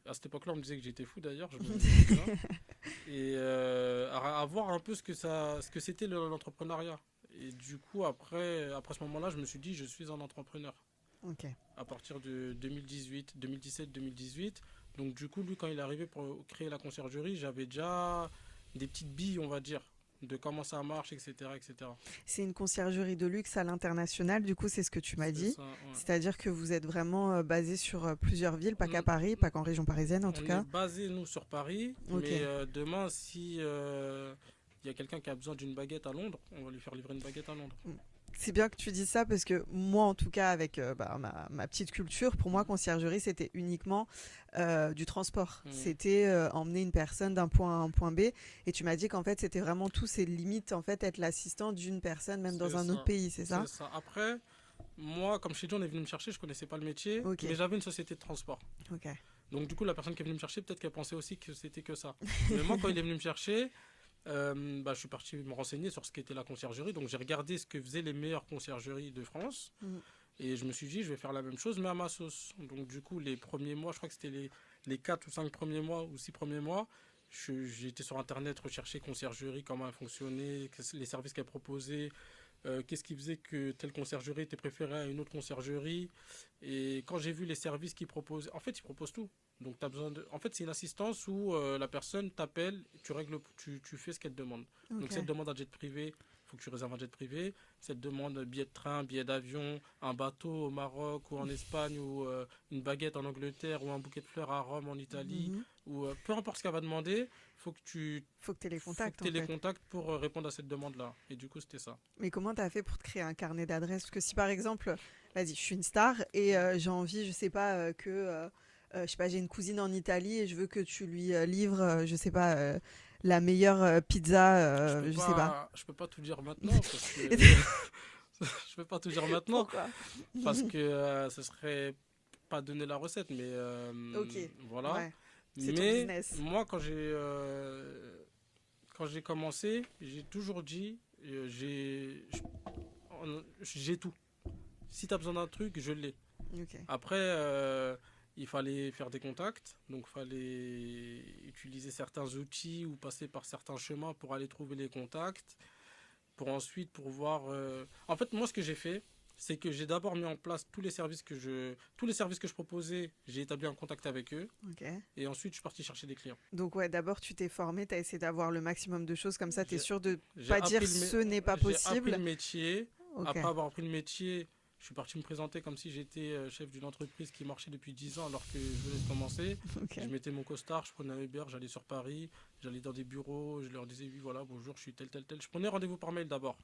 à cette époque-là, on me disait que j'étais fou d'ailleurs, je me disais ça. Et à voir un peu ce que c'était l'entrepreneuriat. Et du coup, après ce moment-là, je me suis dit, je suis un entrepreneur. Ok. À partir de 2018, 2017, 2018. Donc du coup, lui, quand il est arrivé pour créer la conciergerie, j'avais déjà des petites billes, on va dire, de comment ça marche, etc., etc. C'est une conciergerie de luxe à l'international, du coup, c'est ce que tu m'as C'est dit. ça, ouais. C'est-à-dire que vous êtes vraiment basé sur plusieurs villes, pas qu'à On, Paris, pas qu'en région parisienne en tout on est cas. basé, nous, sur Paris, Ok. mais demain, si il y a quelqu'un qui a besoin d'une baguette à Londres, on va lui faire livrer une baguette à Londres. C'est bien que tu dis ça parce que moi, en tout cas, avec ma petite culture, pour moi, Mhm. conciergerie, c'était uniquement du transport. Mhm. C'était emmener une personne d'un point A à un point B. Et tu m'as dit qu'en fait, c'était vraiment tout, c'est limite, en fait, être l'assistant d'une personne, même dans C'est un autre ça. pays, c'est ça? C'est ça. Après, moi, comme je t'ai dit, on est venu me chercher, je connaissais pas le métier, Ok, mais j'avais une société de transport. ok. Donc du coup, la personne qui est venue me chercher, peut-être qu'elle pensait aussi que c'était que ça. Mais moi, quand il est venu me chercher, je suis parti me renseigner sur ce qu'était la conciergerie. Donc j'ai regardé ce que faisaient les meilleures conciergeries de France. Mm. Et je me suis dit, je vais faire la même chose, mais à ma sauce. Donc du coup, les premiers mois, je crois que c'était les 4 ou 5 premiers mois ou 6 premiers mois, j'étais sur Internet, rechercher conciergerie, comment elle fonctionnait, les services qu'elle proposait, qu'est-ce qui faisait que telle conciergerie était préférée à une autre conciergerie. Et quand j'ai vu les services qu'ils proposaient, en fait, ils proposent tout. Donc, t'as besoin de... En fait, c'est une assistance où la personne t'appelle, tu fais ce qu'elle te demande. Donc, si elle Ok. te demande un jet privé, il faut que tu réserves un jet privé. Si elle te demande billet de train, billet d'avion, un bateau au Maroc ou en Espagne ou une baguette en Angleterre ou un bouquet de fleurs à Rome en Italie Mhm. ou peu importe ce qu'elle va demander, Faut que tu aies les faut que contacts tu en aies les fait. contacts pour répondre à cette demande-là. Et du coup, c'était ça. Mais comment t'as fait pour te créer un carnet d'adresses? Parce que si par exemple, vas-y, je suis une star et j'ai envie, je sais pas, je sais pas, j'ai une cousine en Italie et je veux que tu lui livres, je sais pas, la meilleure pizza, je sais pas. Je peux pas tout dire maintenant parce que je peux pas tout dire maintenant Pourquoi? parce que ce serait pas donner la recette, mais Ok, voilà. ouais, c'est ton Mais business. moi, quand j'ai commencé, j'ai toujours dit, j'ai tout. Si tu as besoin d'un truc, je l'ai. Ok. Après, il fallait faire des contacts, donc il fallait utiliser certains outils ou passer par certains chemins pour aller trouver les contacts, pour ensuite pour voir. En fait, moi, ce que j'ai fait, c'est que j'ai d'abord mis en place tous les services que je proposais, j'ai établi un contact avec eux, Ok. et ensuite je suis parti chercher des clients. Donc ouais, d'abord tu t'es formé, tu as essayé d'avoir le maximum de choses, comme ça tu es J'ai sûr de j'ai pas dire appris ce n'est pas j'ai appris le possible. métier. Ok. Après avoir appris le métier, je suis parti me présenter comme si j'étais chef d'une entreprise qui marchait depuis 10 ans alors que je venais de commencer. Ok. Je mettais mon costard, je prenais un Uber, j'allais sur Paris, j'allais dans des bureaux, je leur disais oui voilà bonjour je suis tel tel tel. Je prenais rendez-vous par mail d'abord.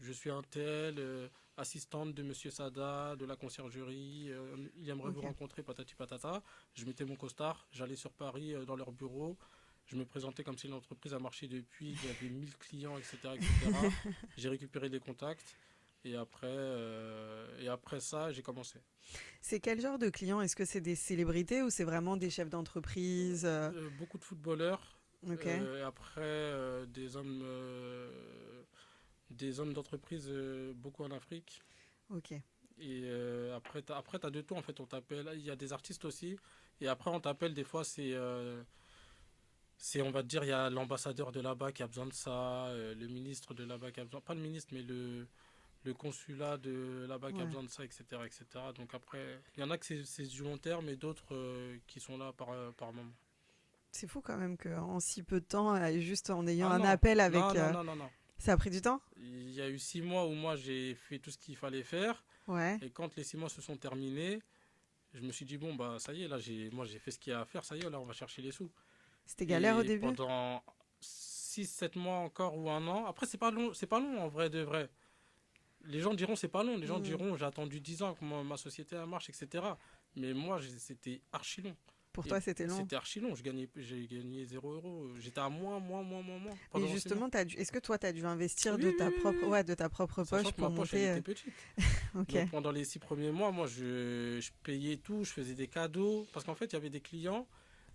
Je suis un tel, assistante de Monsieur Sada, de la conciergerie, il aimerait vous Ok. rencontrer, patati patata. Je mettais mon costard, j'allais sur Paris dans leur bureau, je me présentais comme si l'entreprise a marché depuis, il y avait 1000 clients, etc. etc. J'ai récupéré des contacts et après ça, j'ai commencé. C'est quel genre de clients? Est-ce que c'est des célébrités ou c'est vraiment des chefs d'entreprise? Beaucoup de footballeurs, Ok. et après des hommes d'entreprise, beaucoup en Afrique. Ok. Et après, t'as de tout en fait. On t'appelle, il y a des artistes aussi. Et après, on t'appelle, des fois, on va te dire, il y a l'ambassadeur de là-bas qui a besoin de ça, le ministre de là-bas qui a besoin, pas le ministre, mais le consulat de là-bas qui a Ouais. besoin de ça, etc. etc. Donc après, il y en a que c'est du long terme et d'autres qui sont là par moment. C'est fou quand même qu'en si peu de temps, juste en ayant Ah un non, appel avec... non, non, non, non, non. Ça a pris du temps? Il y a eu 6 mois où moi j'ai fait tout ce qu'il fallait faire. Ouais. Et quand les 6 mois se sont terminés, je me suis dit, bon, bah ça y est, là, moi j'ai fait ce qu'il y a à faire, ça y est, là, on va chercher les sous. C'était galère au Et début? pendant 6 7 mois encore ou un an, après, c'est pas long en vrai de vrai. Les gens diront, c'est pas long, les gens Hmm. diront, j'ai attendu 10 ans que ma société elle marche, etc. Mais moi, c'était archi long. Pour Et toi, c'était long. c'était archi long, j'ai gagné 0 euros. J'étais à moins Mais pendant 6 mois. justement, est-ce que toi, tu as dû investir Oui, de oui, ta oui, propre, oui. ouais, de ta propre Sachant poche que pour ma poche, elle monter était petite. Ok. Donc pendant les 6 premiers mois, moi, je payais tout, je faisais des cadeaux. Parce qu'en fait, il y avait des clients.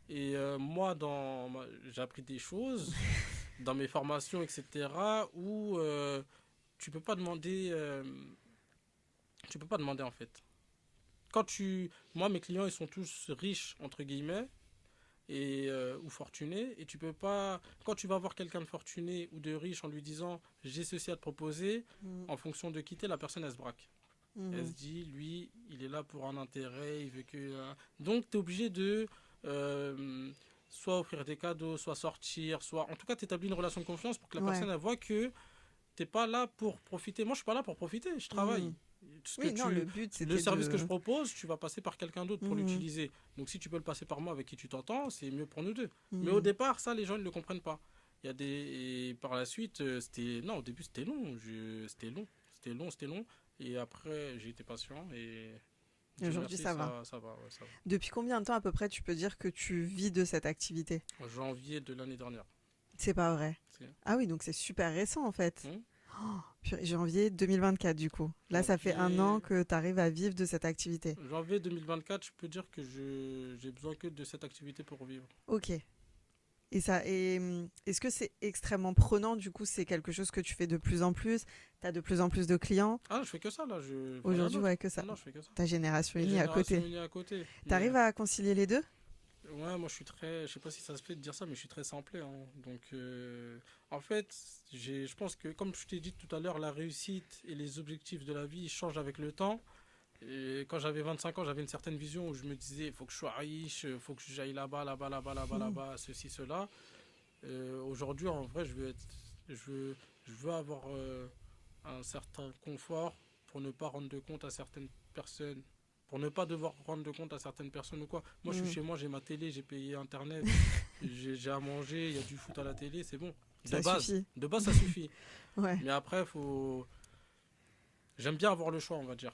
Et moi, j'ai appris des choses dans mes formations, etc. Où tu peux pas demander, tu peux pas demander en fait. Moi, mes clients, ils sont tous riches entre guillemets ou fortunés, et tu peux pas. Quand tu vas voir quelqu'un de fortuné ou de riche en lui disant j'ai ceci à te proposer, Hmm. en fonction de qui t'es, la personne elle se braque. Elle Mhm. se dit, lui, il est là pour un intérêt, il veut que. Donc, tu es obligé de soit offrir des cadeaux, soit sortir, soit. En tout cas, tu établis une relation de confiance pour que la Ouais. personne elle voit que t'es pas là pour profiter. Moi, je suis pas là pour profiter, je Hmm. travaille. Ce que Oui, non, le but, le c'était service que je de... propose, tu vas passer par quelqu'un d'autre pour Mhm. l'utiliser. Donc, si tu peux le passer par moi avec qui tu t'entends, c'est mieux pour nous deux. Mais au Mhm. départ, ça, les gens ne le comprennent pas. Il y a des. Et par la suite, c'était. Non, au début, c'était long. C'était long. C'était long, c'était long. Et après, j'ai été patient et Et Dieu aujourd'hui, merci, ça va. ça va, ouais, ça Depuis combien de temps à peu près tu peux dire que tu vis de cette activité? va. Janvier de l'année dernière. C'est pas vrai. C'est Ah oui, donc c'est super récent en fait. hmm, Oh, purée, janvier 2024 du coup. Là, ça fait un an janvier, que tu arrives à vivre de cette activité. janvier 2024, je peux dire que j'ai besoin que de cette activité pour vivre. Ok. Est-ce que c'est extrêmement prenant du coup? C'est quelque chose que tu fais de plus en plus? Tu as de plus en plus de clients? Ah, je fais que ça là, je fais rien Aujourd'hui, d'autre. ouais, que ça. Non, non, je fais que ça. Ta génération Et unie à Génération côté. Unie à côté. T'arrives à concilier les deux? Ouais, moi je suis très. Je sais pas si ça se fait de dire ça, mais je suis très simplé, hein. Donc, en fait, je pense que, comme je t'ai dit tout à l'heure, la réussite et les objectifs de la vie changent avec le temps. Et quand j'avais 25 ans, j'avais une certaine vision où je me disais, il faut que je sois riche, il faut que j'aille là-bas, là-bas, là-bas, là-bas, Mhm. là-bas, ceci, cela. Aujourd'hui, en vrai, je veux avoir un certain confort pour ne pas rendre de compte à certaines personnes, pour ne pas devoir rendre de compte à certaines personnes ou quoi. Moi, je suis Mhm. chez moi, j'ai ma télé, j'ai payé Internet, j'ai à manger, il y a du foot à la télé, c'est bon. Ça suffit. De base, ça suffit. Ouais. Mais après, j'aime bien avoir le choix, on va dire.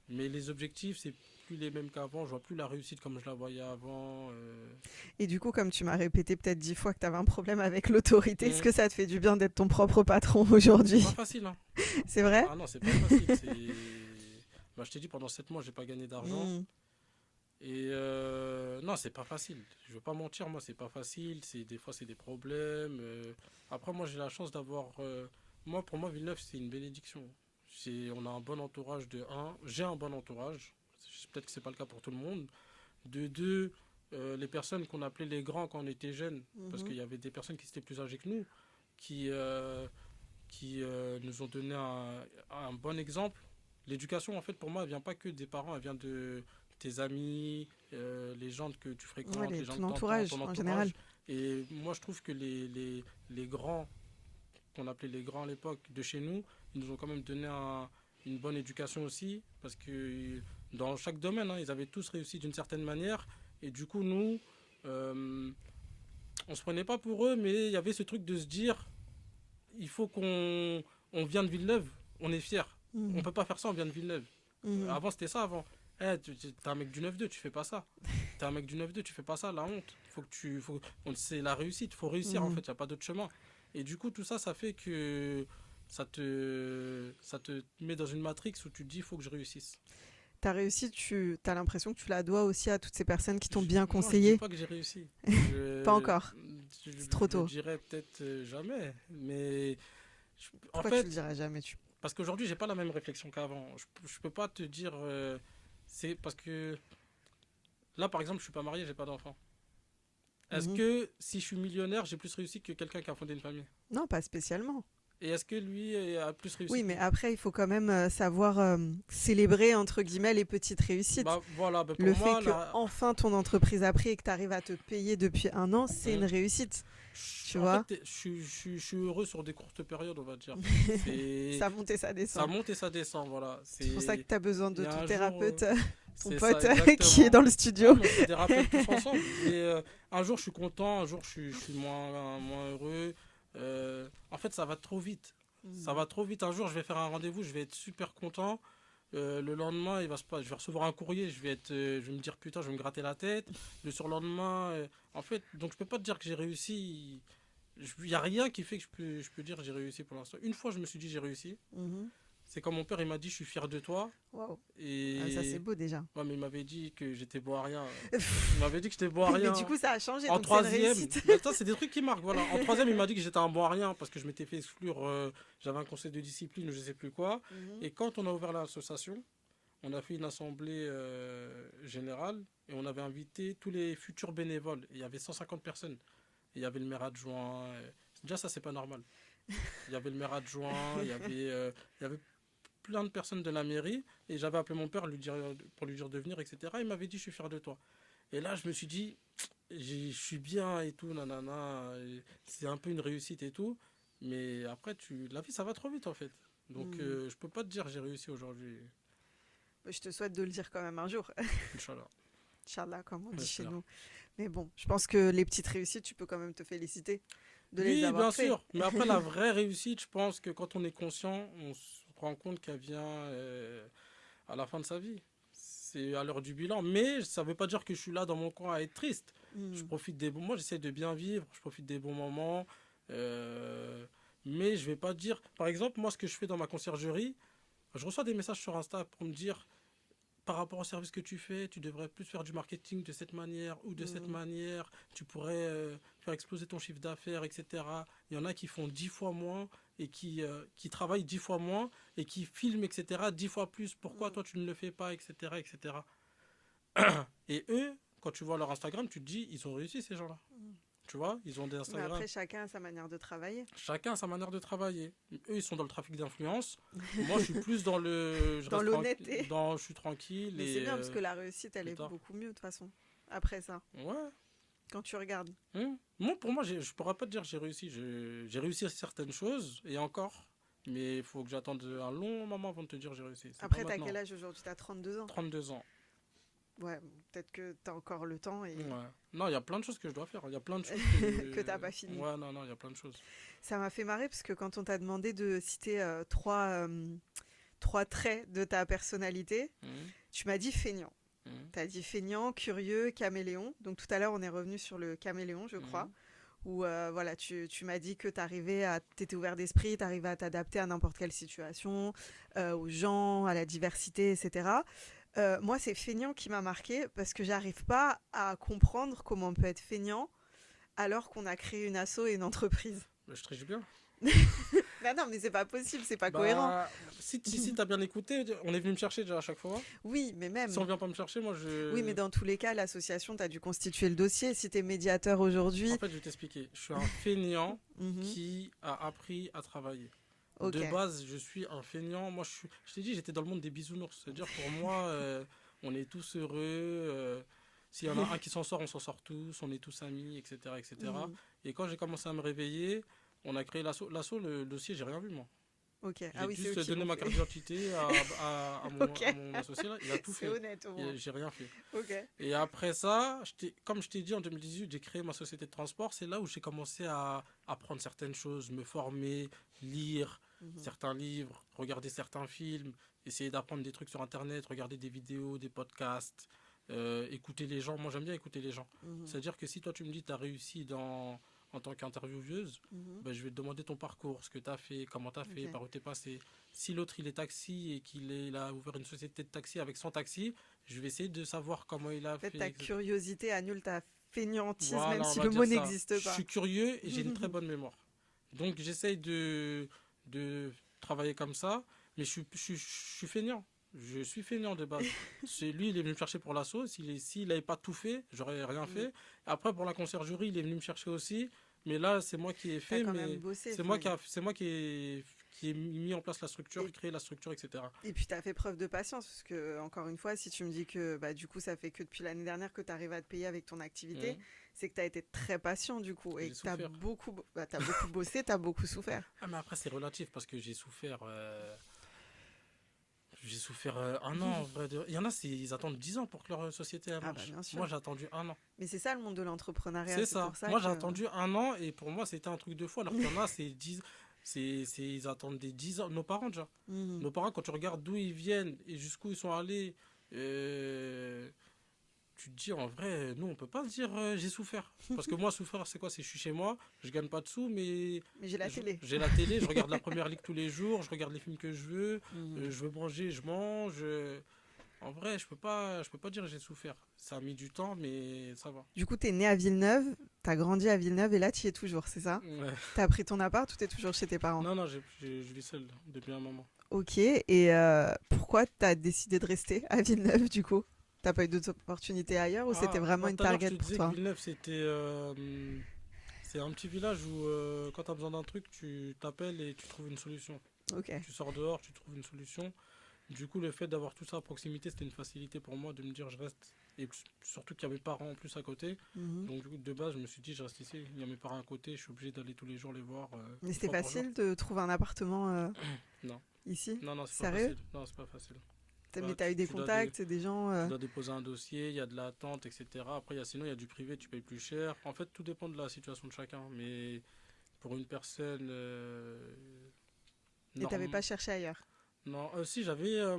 Mais les objectifs, c'est plus les mêmes qu'avant. Je vois plus la réussite comme je la voyais avant. Et du coup, comme tu m'as répété peut-être 10 fois que tu avais un problème avec l'autorité, est-ce Mm. que ça te fait du bien d'être ton propre patron C'est aujourd'hui? pas facile, hein. C'est vrai? Ah non, c'est pas facile. Bah, je t'ai dit, pendant 7 mois, j'ai pas gagné d'argent. Mhm. Et non, c'est pas facile. Je veux pas mentir, moi, c'est pas facile. Des fois, c'est des problèmes. Après, moi, j'ai la chance d'avoir. Moi, pour moi, Villeneuve, c'est une bénédiction. On a un bon entourage de un. J'ai un bon entourage. Peut-être que c'est pas le cas pour tout le monde. De deux, les personnes qu'on appelait les grands quand on était jeunes, parce Mhm. qu'il y avait des personnes qui étaient plus âgées que nous, qui, nous ont donné un bon exemple. L'éducation, en fait, pour moi, elle vient pas que des parents, elle vient de tes amis, les gens que tu Ouais, fréquentes, les gens ton que tu entends, ton entourage en général. entourage. Et moi, je trouve que les grands, qu'on appelait les grands à l'époque de chez nous, ils nous ont quand même donné une bonne éducation aussi, parce que dans chaque domaine, hein, ils avaient tous réussi d'une certaine manière. Et du coup, nous, euh, on se prenait pas pour eux, mais il y avait ce truc de se dire, il faut on vient de Villeneuve, on est fier. On Mhm. peut pas faire ça, on vient de Villeneuve. Mhm. Avant, c'était ça avant. T'es un mec du 9-2, tu fais pas ça. T'es un mec du 9-2, tu fais pas ça, la honte. C'est la réussite, faut réussir en Mhm. fait, y a pas d'autre chemin. Et du coup, tout ça, ça fait que ça te met dans une matrix où tu te dis, il faut que je réussisse. Ta réussite, tu as l'impression que tu la dois aussi à toutes ces personnes qui t'ont bien Moi, je dis conseillé? pas que j'ai réussi. Pas encore. Je C'est trop le tôt. dirai peut-être jamais. Mais en Pourquoi tu le fait, diras jamais tu... parce qu'aujourd'hui, j'ai pas la même réflexion qu'avant. Je peux pas te dire. C'est parce que là, par exemple, je suis pas marié, j'ai pas d'enfant. Est-ce Mhm. que si je suis millionnaire, j'ai plus réussi que quelqu'un qui a fondé une famille? Non, pas spécialement. Et est-ce que lui a plus réussi Oui, que... mais après, il faut quand même savoir célébrer, entre guillemets, les petites réussites. Bah voilà, bah, Le pour fait moi, que là, enfin ton entreprise a pris et que tu arrives à te payer depuis un an, c'est une hum, réussite. Tu en fait, vois? je suis heureux sur des courtes périodes, on va dire. C'est, Ça monte et ça ça descend. monte et ça descend, voilà. C'est pour ça que tu as besoin Il de y a ton un jour, thérapeute, ton c'est ça, pote qui est exactement. dans le Ouais, studio. mais on se fait des rappels tous ensemble. Mais un jour, je suis content, un jour, je suis moins heureux. En fait, ça va trop vite. Ça Mhm. va trop vite. Un jour, je vais faire un rendez-vous, je vais être super content. Le lendemain, je vais recevoir un courrier, je vais me dire putain, je vais me gratter la tête. Le surlendemain, en fait, donc je peux pas te dire que j'ai réussi. Il y a rien qui fait que je peux dire que j'ai réussi pour l'instant. Une fois, je me suis dit j'ai réussi. Mhm. C'est quand mon père il m'a dit je suis fier de toi. Waouh. Ah, ça, c'est Et beau déjà. ouais, mais il m'avait dit que j'étais beau à rien. Il m'avait dit que j'étais beau à Oui, mais du rien. coup, ça a changé, En donc c'est une troisième, réussite. bah, ça c'est des trucs qui marquent, voilà. En troisième, il m'a dit que j'étais un bon à rien parce que je m'étais fait exclure, j'avais un conseil de discipline ou je sais plus quoi. Mhm. Et quand on a ouvert l'association, on a fait une assemblée générale et on avait invité tous les futurs bénévoles. Et il y avait 150 personnes. Et il y avait le maire adjoint. Déjà, ça, c'est pas normal. Il y avait le maire adjoint, il y avait plein de personnes de la mairie. Et j'avais appelé mon père pour lui dire de venir, etc. Il m'avait dit, je suis fier de toi. Et là, je me suis dit, je suis bien et tout, nanana. C'est un peu une réussite et tout. Mais après, la vie, ça va trop vite, en fait. Donc, Mhm. je peux pas te dire j'ai réussi aujourd'hui. Je te souhaite de le dire quand même un jour. Inch'Allah. Inch'Allah, comme on dit chez J'espère. nous. Mais bon, je pense que les petites réussites, tu peux quand même te féliciter de les Oui, bien avoir fait. sûr. Mais après, la vraie réussite, je pense que quand on est conscient, on se rend compte qu'elle vient à la fin de sa vie. C'est à l'heure du bilan. Mais ça ne veut pas dire que je suis là dans mon coin à être triste. Je Mhm. profite des bons... Moi, j'essaie de bien vivre. Je profite des bons moments. Euh, Mais je vais pas dire... Par exemple, moi, ce que je fais dans ma conciergerie, je reçois des messages sur Insta pour me dire par rapport au service que tu fais, tu devrais plus faire du marketing de cette manière ou de cette Mhm. manière. Tu pourrais faire exploser ton chiffre d'affaires, etc. Il y en a qui font 10 fois moins et qui travaillent 10 fois moins et qui filment, etc. 10 fois plus. Pourquoi Mhm. toi tu ne le fais pas, etc. etc. Et eux, quand tu vois leur Instagram, tu te dis, ils ont réussi ces gens-là. Tu vois, ils ont des Mais Instagram. après, chacun a sa manière de travailler. Chacun a sa manière de travailler. Eux, ils sont dans le trafic d'influence. Moi, je suis plus dans le. Je Dans reste l'honnêteté. je suis tranquille Mais et c'est bien parce que la réussite, elle plus est tard. beaucoup mieux de toute façon. Après ça, Ouais. quand tu regardes. Moi, pour moi, je pourrais pas te dire que j'ai réussi. J'ai réussi certaines choses et encore. Mais il faut que j'attende un long moment avant de te dire que j'ai réussi. C'est Après, pas t'as maintenant. quel âge aujourd'hui? T'as 32 ans. 32 ans. Ouais, bon, peut-être que t'as encore le temps et Ouais. Non, il y a plein de choses que je dois faire. Il y a plein de choses que t'as pas fini. Ouais, non, il y a plein de choses. Ça m'a fait marrer parce que quand on t'a demandé de citer trois traits de ta personnalité, Mhm. tu m'as dit feignant. Mhm. T'as dit feignant, curieux, caméléon. Donc tout à l'heure, on est revenu sur le caméléon, je crois. Mhm. Où voilà, tu m'as dit que t'étais ouvert d'esprit, t'arrivais à t'adapter à n'importe quelle situation, aux gens, à la diversité, etc. Moi, c'est feignant qui m'a marqué parce que j'arrive pas à comprendre comment on peut être feignant alors qu'on a créé une asso et une entreprise. Je triche bien. Bah non, mais c'est pas possible, c'est pas cohérent. Bah, si t'as bien écouté, on est venu me chercher déjà à chaque fois. Oui, mais même. Si on vient pas me chercher, moi je. Oui, mais dans tous les cas, l'association, t'as dû constituer le dossier. Si t'es médiateur aujourd'hui. En fait, je vais t'expliquer. Je suis un feignant Mhm. qui a appris à travailler. Ok. De base, je suis un feignant. Moi, je t'ai dit, j'étais dans le monde des bisounours. C'est-à-dire, pour moi, on est tous heureux. S'il y en a un qui s'en sort, on s'en sort tous. On est tous amis, etc. etc. Mhm. Et quand j'ai commencé à me réveiller, on a créé l'asso. L'asso, le dossier, j'ai rien vu, moi. Ok. J'ai Ah oui, c'est juste eux qui donné l'ont ma fait. carte d'identité Ok. à mon associé, là. Il a tout C'est fait. honnête au moins. J'ai rien fait. Ok. Et après ça, comme je t'ai dit, en 2018, j'ai créé ma société de transport. C'est là où j'ai commencé à apprendre certaines choses, me former, lire Mhm. certains livres, regarder certains films, essayer d'apprendre des trucs sur Internet, regarder des vidéos, des podcasts, écouter les gens. Moi, j'aime bien écouter les gens. Mhm. C'est-à-dire que si toi, tu me dis que tu as réussi en tant qu'intervieweuse, Mhm. ben, je vais te demander ton parcours, ce que tu as fait, comment tu as fait, Ok. par où tu es passé. Si l'autre, il est taxi et il a ouvert une société de taxi avec son taxi, je vais essayer de savoir comment il a En fait, fait. ta etc. curiosité annule ta fainéantise, même Voilà, on si va le dire mot ça. n'existe Je pas. suis curieux et j'ai une très bonne mémoire. Donc j'essaye de travailler comme ça, mais je suis feignant. Je suis feignant de base. C'est lui, il est venu me chercher pour l'assaut. S'il n'avait pas tout fait, j'aurais rien fait. Après, pour la conciergerie, il est venu me chercher aussi. Mais là, c'est moi qui ai T'as fait, quand mais même bossé. c'est moi qui ai mis en place la structure, Et- créé la structure, etc. Et puis, tu as fait preuve de patience, parce que, encore une fois, si tu me dis que bah, du coup, ça fait que depuis l'année dernière que tu arrives à te payer avec ton activité, Mhm. c'est que tu as été très patient, du coup, et J'ai que tu as souffert. t'as beaucoup bossé, tu as beaucoup souffert. Ah, mais après, c'est relatif parce que j'ai souffert. J'ai souffert un an en vrai. Il y en a, ils attendent 10 ans pour que leur société elle Ah, bah, marche. bien sûr. Moi, j'ai attendu un an. Mais c'est ça le monde de l'entrepreneuriat, C'est c'est ça. pour ça Moi, j'ai que... attendu un an et pour moi, c'était un truc de fou. Alors qu'il y en a, ils attendent des 10 ans. Nos parents, déjà. Mhm. Nos parents, quand tu regardes d'où ils viennent et jusqu'où ils sont allés, tu te dis en vrai, nous, on peut pas se dire j'ai souffert. Parce que moi, souffrir, c'est quoi? C'est je suis chez moi, je gagne pas de sous, mais Mais j'ai la télé. j'ai la télé, je regarde la première ligue tous les jours, je regarde les films que je veux, Mhm. je veux manger, je mange. En vrai, je peux pas dire j'ai souffert. Ça a mis du temps, mais ça va. Du coup, tu es né à Villeneuve, tu as grandi à Villeneuve, et là, tu y es toujours, c'est ça? Ouais. Tu as pris ton appart ou tu es toujours chez tes parents? Non, non, je vis seul depuis un moment. Ok, et pourquoi tu as décidé de rester à Villeneuve, du coup? T'as pas eu d'autres opportunités ailleurs ou c'était vraiment une tout à l'heure, target je te pour disais toi? que Villeneuve, c'est un petit village où quand tu as besoin d'un truc, tu t'appelles et tu trouves une solution. Ok. Tu sors dehors, tu trouves une solution. Du coup, le fait d'avoir tout ça à proximité, c'était une facilité pour moi de me dire je reste. Et surtout qu'il y a mes parents en plus à côté. Mhm. Donc, du coup, de base, je me suis dit je reste ici. Il y a mes parents à côté, je suis obligé d'aller tous les jours les voir. Mais une c'était fois par jour. facile de trouver un appartement Non. ici? Non, non, c'est pas Sérieux? facile. Non, c'est pas facile. Mais Ouais, t'as eu des tu dois contacts, des gens... Tu dois déposer un dossier, il y a de l'attente, etc. Après, sinon, il y a du privé, tu payes plus cher. En fait, tout dépend de la situation de chacun. Mais pour une personne. Et t'avais pas cherché ailleurs? Non, si,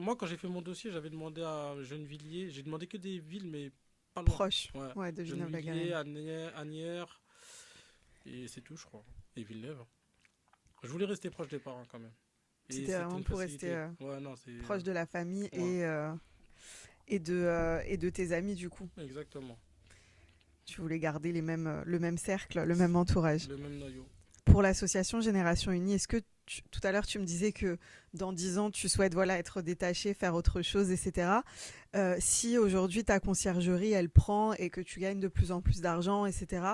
moi, quand j'ai fait mon dossier, j'avais demandé à Gennevilliers. J'ai demandé que des villes, mais pas loin. Proche, Ouais. ouais, de Gennevilliers, Villeneuve-la-Garenne. Asnières. Et c'est tout, je crois. Et Villeneuve. Je voulais rester proche des parents quand même. Et C'était vraiment une pour facilité. rester Ouais, non, c'est. proche de la famille Ouais. et de tes amis, du coup. Exactement. Tu voulais garder le même cercle, le même entourage. Le même noyau. Pour l'association Génération Unie, est-ce que tout à l'heure tu me disais que dans 10 ans tu souhaites être détaché, faire autre chose, etc. Si aujourd'hui ta conciergerie elle prend et que tu gagnes de plus en plus d'argent, etc.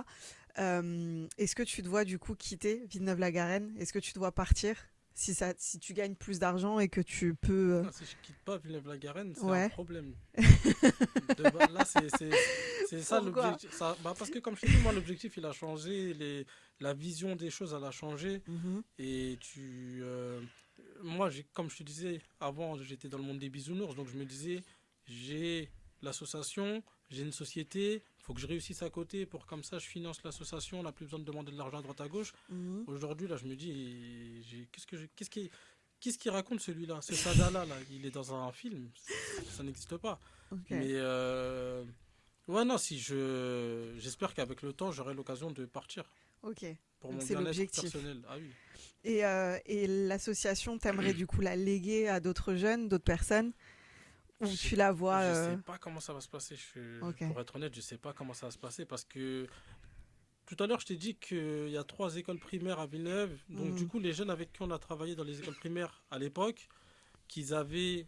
Est-ce que tu dois du coup quitter Villeneuve-la-Garenne? Est-ce que tu dois partir si tu gagnes plus d'argent et que tu peux... Ah, si je quitte pas Villeneuve-la-Garenne, c'est un Ouais. problème. Là, c'est ça Pourquoi? l'objectif. Parce que, comme je t'ai dit, moi, l'objectif, il a changé. La vision des choses, elle a changé. Mhm. Et moi, comme je te disais, avant, j'étais dans le monde des bisounours. Donc, je me disais, j'ai l'association, j'ai une société. Il faut que je réussisse à côté pour comme ça, je finance l'association. On n'a plus besoin de demander de l'argent à droite à gauche. Mhm. Aujourd'hui, là, je me dis, qu'est-ce qu'il raconte celui-là? Ce Sadala, là, il est dans un film. Ça n'existe pas. Ok. Mais ouais, non, j'espère qu'avec le temps, j'aurai l'occasion de partir Ok. pour Donc mon c'est bien-être l'objectif. personnel. Ah oui. Et l'association, t'aimerais du coup la léguer à d'autres jeunes, d'autres personnes? Ou Je sais, tu la vois... je sais pas comment ça va se passer. Ok. Pour être honnête, je sais pas comment ça va se passer parce que tout à l'heure, je t'ai dit qu'il y a 3 écoles primaires à Villeneuve. Donc, du Mhm. coup, les jeunes avec qui on a travaillé dans les écoles primaires à l'époque, qu'ils avaient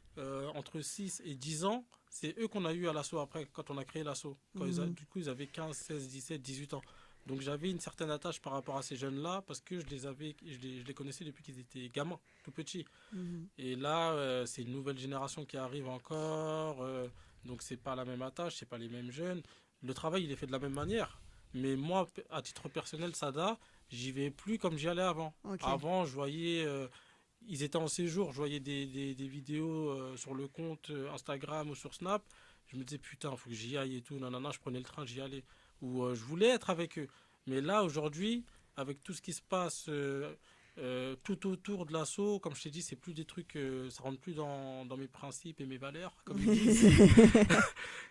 entre 6 et 10 ans, c'est eux qu'on a eu à l'assaut après, quand on a créé l'assaut. Mhm. Du coup, ils avaient 15, 16, 17, 18 ans. Donc j'avais une certaine attache par rapport à ces jeunes-là parce que je les connaissais depuis qu'ils étaient gamins, tout petits. Mhm. Et là, c'est une nouvelle génération qui arrive encore, donc c'est pas la même attache, c'est pas les mêmes jeunes. Le travail, il est fait de la même manière. Mais moi, à titre personnel, Sada, j'y vais plus comme j'y allais avant. Ok. Avant, je voyais ils étaient en séjour, je voyais des vidéos sur le compte Instagram ou sur Snap. Je me disais, putain, faut que j'y aille et tout. Non, non, non, je prenais le train, j'y allais. Ou je voulais être avec eux. Mais là, aujourd'hui, avec tout ce qui se passe tout autour de l'assaut, comme je t'ai dit, c'est plus des trucs, ça rentre plus dans mes principes et mes valeurs, comme ils disent.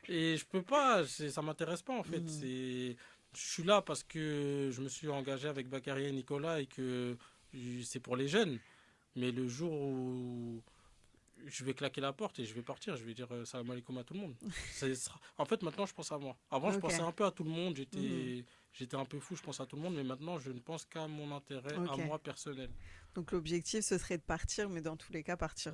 Et je peux pas, ça m'intéresse pas en fait. Mhm. Je suis là parce que je me suis engagé avec Bakary et Nicolas et que c'est pour les jeunes. Mais le jour où je vais claquer la porte et je vais partir, je vais dire salam alaikum à tout le monde. En fait, maintenant, je pense à moi. Avant, je pensais Ok. un peu à tout le monde. Mhm. J'étais un peu fou, je pense à tout le monde. Mais maintenant, je ne pense qu'à mon intérêt, à Ok. moi personnel. Donc l'objectif, ce serait de partir, mais dans tous les cas, partir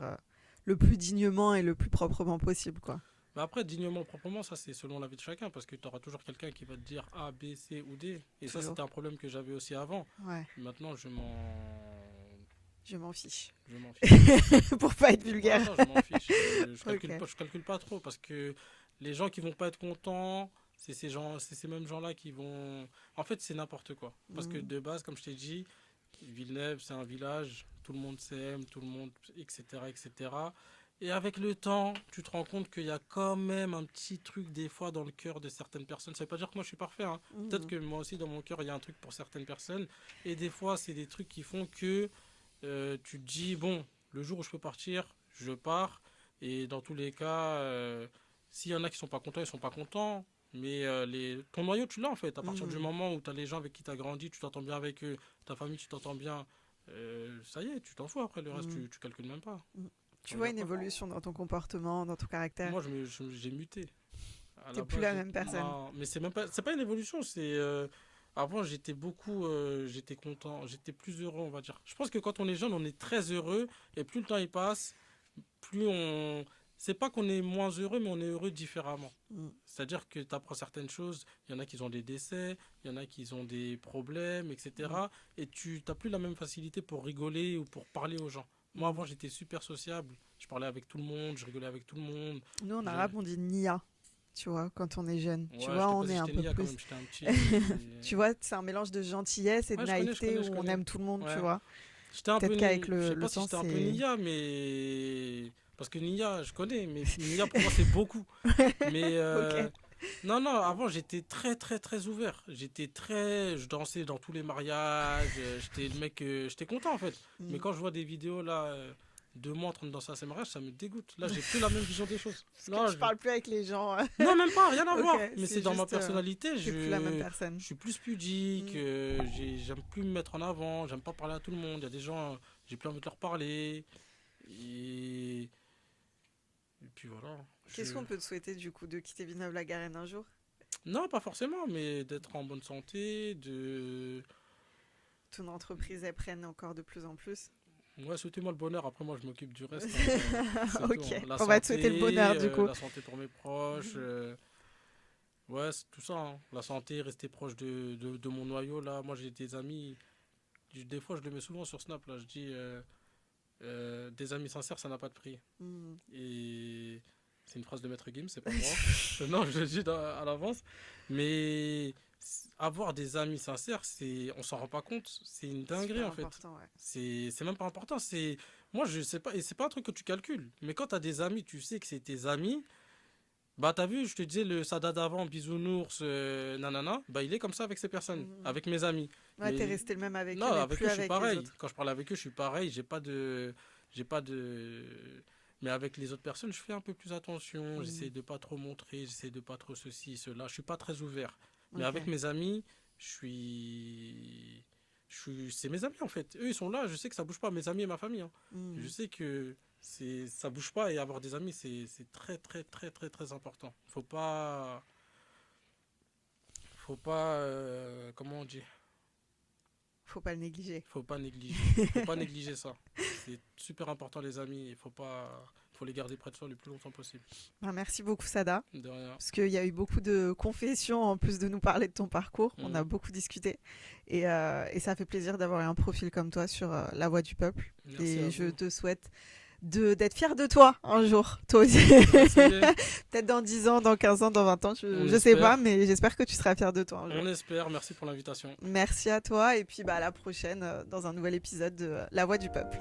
le plus dignement et le plus proprement possible, quoi. Mais après, dignement, proprement, ça, c'est selon la vie de chacun. Parce que tu auras toujours quelqu'un qui va te dire A, B, C ou D. Et ça, Toujours. c'était un problème que j'avais aussi avant. Ouais. Maintenant, Je m'en fiche. je m'en fiche. Pour pas être Ouais, vulgaire. non, je m'en fiche. Ok. Je calcule pas trop parce que les gens qui vont pas être contents, c'est ces mêmes gens-là qui vont. En fait, c'est n'importe quoi. Parce que Mhm. de base, comme je t'ai dit, Villeneuve, c'est un village, tout le monde s'aime, tout le monde, etc., etc. Et cetera. Et avec le temps, tu te rends compte qu'il y a quand même un petit truc des fois dans le cœur de certaines personnes. Ça veut pas dire que moi je suis parfait, hein. Peut-être Mhm. que moi aussi dans mon cœur il y a un truc pour certaines personnes. Et des fois c'est des trucs qui font que tu te dis, bon, le jour où je peux partir, je pars. Et dans tous les cas, s'il y en a qui sont pas contents, ils sont pas contents. Mais ton noyau, tu l'as en fait. À partir du Mhm. moment où tu as les gens avec qui tu as grandi, tu t'entends bien avec eux, ta famille, tu t'entends bien, ça y est, tu t'en fous après. Le reste, Mhm. tu calcules même pas. Mhm. Tu Tu vois regardes une pas. évolution dans ton comportement, dans ton caractère. Moi, j'ai muté. À T'es la plus base, la même personne. non, mais c'est pas une évolution. Avant, j'étais content, j'étais plus heureux, on va dire. Je pense que quand on est jeune, on est très heureux, et plus le temps il passe, plus on, c'est pas qu'on est moins heureux, mais on est heureux différemment. Mhm. C'est-à-dire que tu apprends certaines choses, il y en a qui ont des décès, il y en a qui ont des problèmes, Mhm. etc. Et tu n'as plus la même facilité pour rigoler ou pour parler aux gens. Moi, Mhm. avant, j'étais super sociable. Je parlais avec tout le monde, je rigolais avec tout le monde. Nous, en J'ai- arabe, on dit Nia, tu vois, quand on est jeune. Tu Ouais, je vois, t'ai pas on dit est que un j'étais peu nia quand plus. même, j'étais un petit. Tu vois, c'est un mélange de gentillesse et de Ouais, je connais, je naïveté connais, où je on connais. aime tout le monde, tu Ouais. vois. J'étais un peu. Peut-être qu'avec Je sais le pas si temps, j'étais un peu c'est. nia, mais. Parce que nia, je connais, mais nia pour moi, c'est beaucoup. Mais Ok. non, non, avant j'étais très très très ouvert. Je dansais dans tous les mariages. J'étais le mec, j'étais content en fait. Mais Mm. quand je vois des vidéos là de moi en train de danser à ces mariages, ça me dégoûte. Là, j'ai plus la même vision des choses. Parce que tu parles plus avec les gens. Non, même pas, rien à Ok, voir. Mais c'est c'est dans ma juste. personnalité. T'es plus la même personne. Je suis plus pudique. Mm. J'aime plus me mettre en avant. J'aime pas parler à tout le monde. Il y a des gens, j'ai plus envie de leur parler. Et, et puis voilà. Qu'est-ce qu'on peut te souhaiter du coup de quitter Villeneuve-la-Garenne un jour? Non, pas forcément, mais d'être en bonne santé, de. Ton entreprise, elle prenne encore de plus en plus. Ouais, souhaitez-moi le bonheur, après moi je m'occupe du reste, hein. C'est tout, Ok, hein. on va te souhaiter le bonheur du coup. La santé pour mes proches. Ouais, c'est tout ça, hein. La santé, rester proche de mon noyau, là. Moi, j'ai des amis, des fois, je le mets souvent sur Snap, là. Je dis, des amis sincères, ça n'a pas de prix. Mm. Et c'est une phrase de Maître Gims, c'est pas moi. Non, je le dis à l'avance. Mais avoir des amis sincères, on s'en rend pas compte. C'est une dinguerie, Super en fait. important, ouais. C'est même pas important. Moi, je sais pas, et c'est pas un truc que tu calcules. Mais quand t'as des amis, tu sais que c'est tes amis. Bah, t'as vu, je te disais, le Sada d'avant, bisounours, nanana, bah, il est comme ça avec ces personnes, Mhm. avec mes amis. Ouais, t'es Mais resté le même avec non, eux, mais avec plus eux, je suis avec les pareil. autres. Quand je parle avec eux, je suis pareil. J'ai pas de. Mais avec les autres personnes, je fais un peu plus attention. J'essaie Mhm. de pas trop montrer, j'essaie de pas trop ceci, cela. Je suis pas très ouvert. Mais Ok. avec mes amis, c'est mes amis en fait. Eux, ils sont là. Je sais que ça bouge pas. Mes amis et ma famille, hein. Je Mhm. sais que ça bouge pas et avoir des amis, c'est très, très, très, très, très important. Faut pas, comment on dit? Faut pas le négliger. Faut pas négliger. Faut pas négliger ça. C'est super important, les amis. Faut les garder près de soi le plus longtemps possible. Ben, merci beaucoup, Sada. De rien. Parce qu'il y a eu beaucoup de confessions en plus de nous parler de ton parcours. On a Mhm. beaucoup discuté. Et ça fait plaisir d'avoir un profil comme toi sur La Voix du Peuple. Merci à Et je vous. te souhaite d'être fier de toi un jour, toi aussi. Merci. Peut-être dans 10 ans, dans 15 ans, dans 20 ans, On je sais espère. pas, mais j'espère que tu seras fier de toi un jour. On espère. Merci pour l'invitation. Merci à toi et puis bah, à la prochaine dans un nouvel épisode de La Voix du Peuple.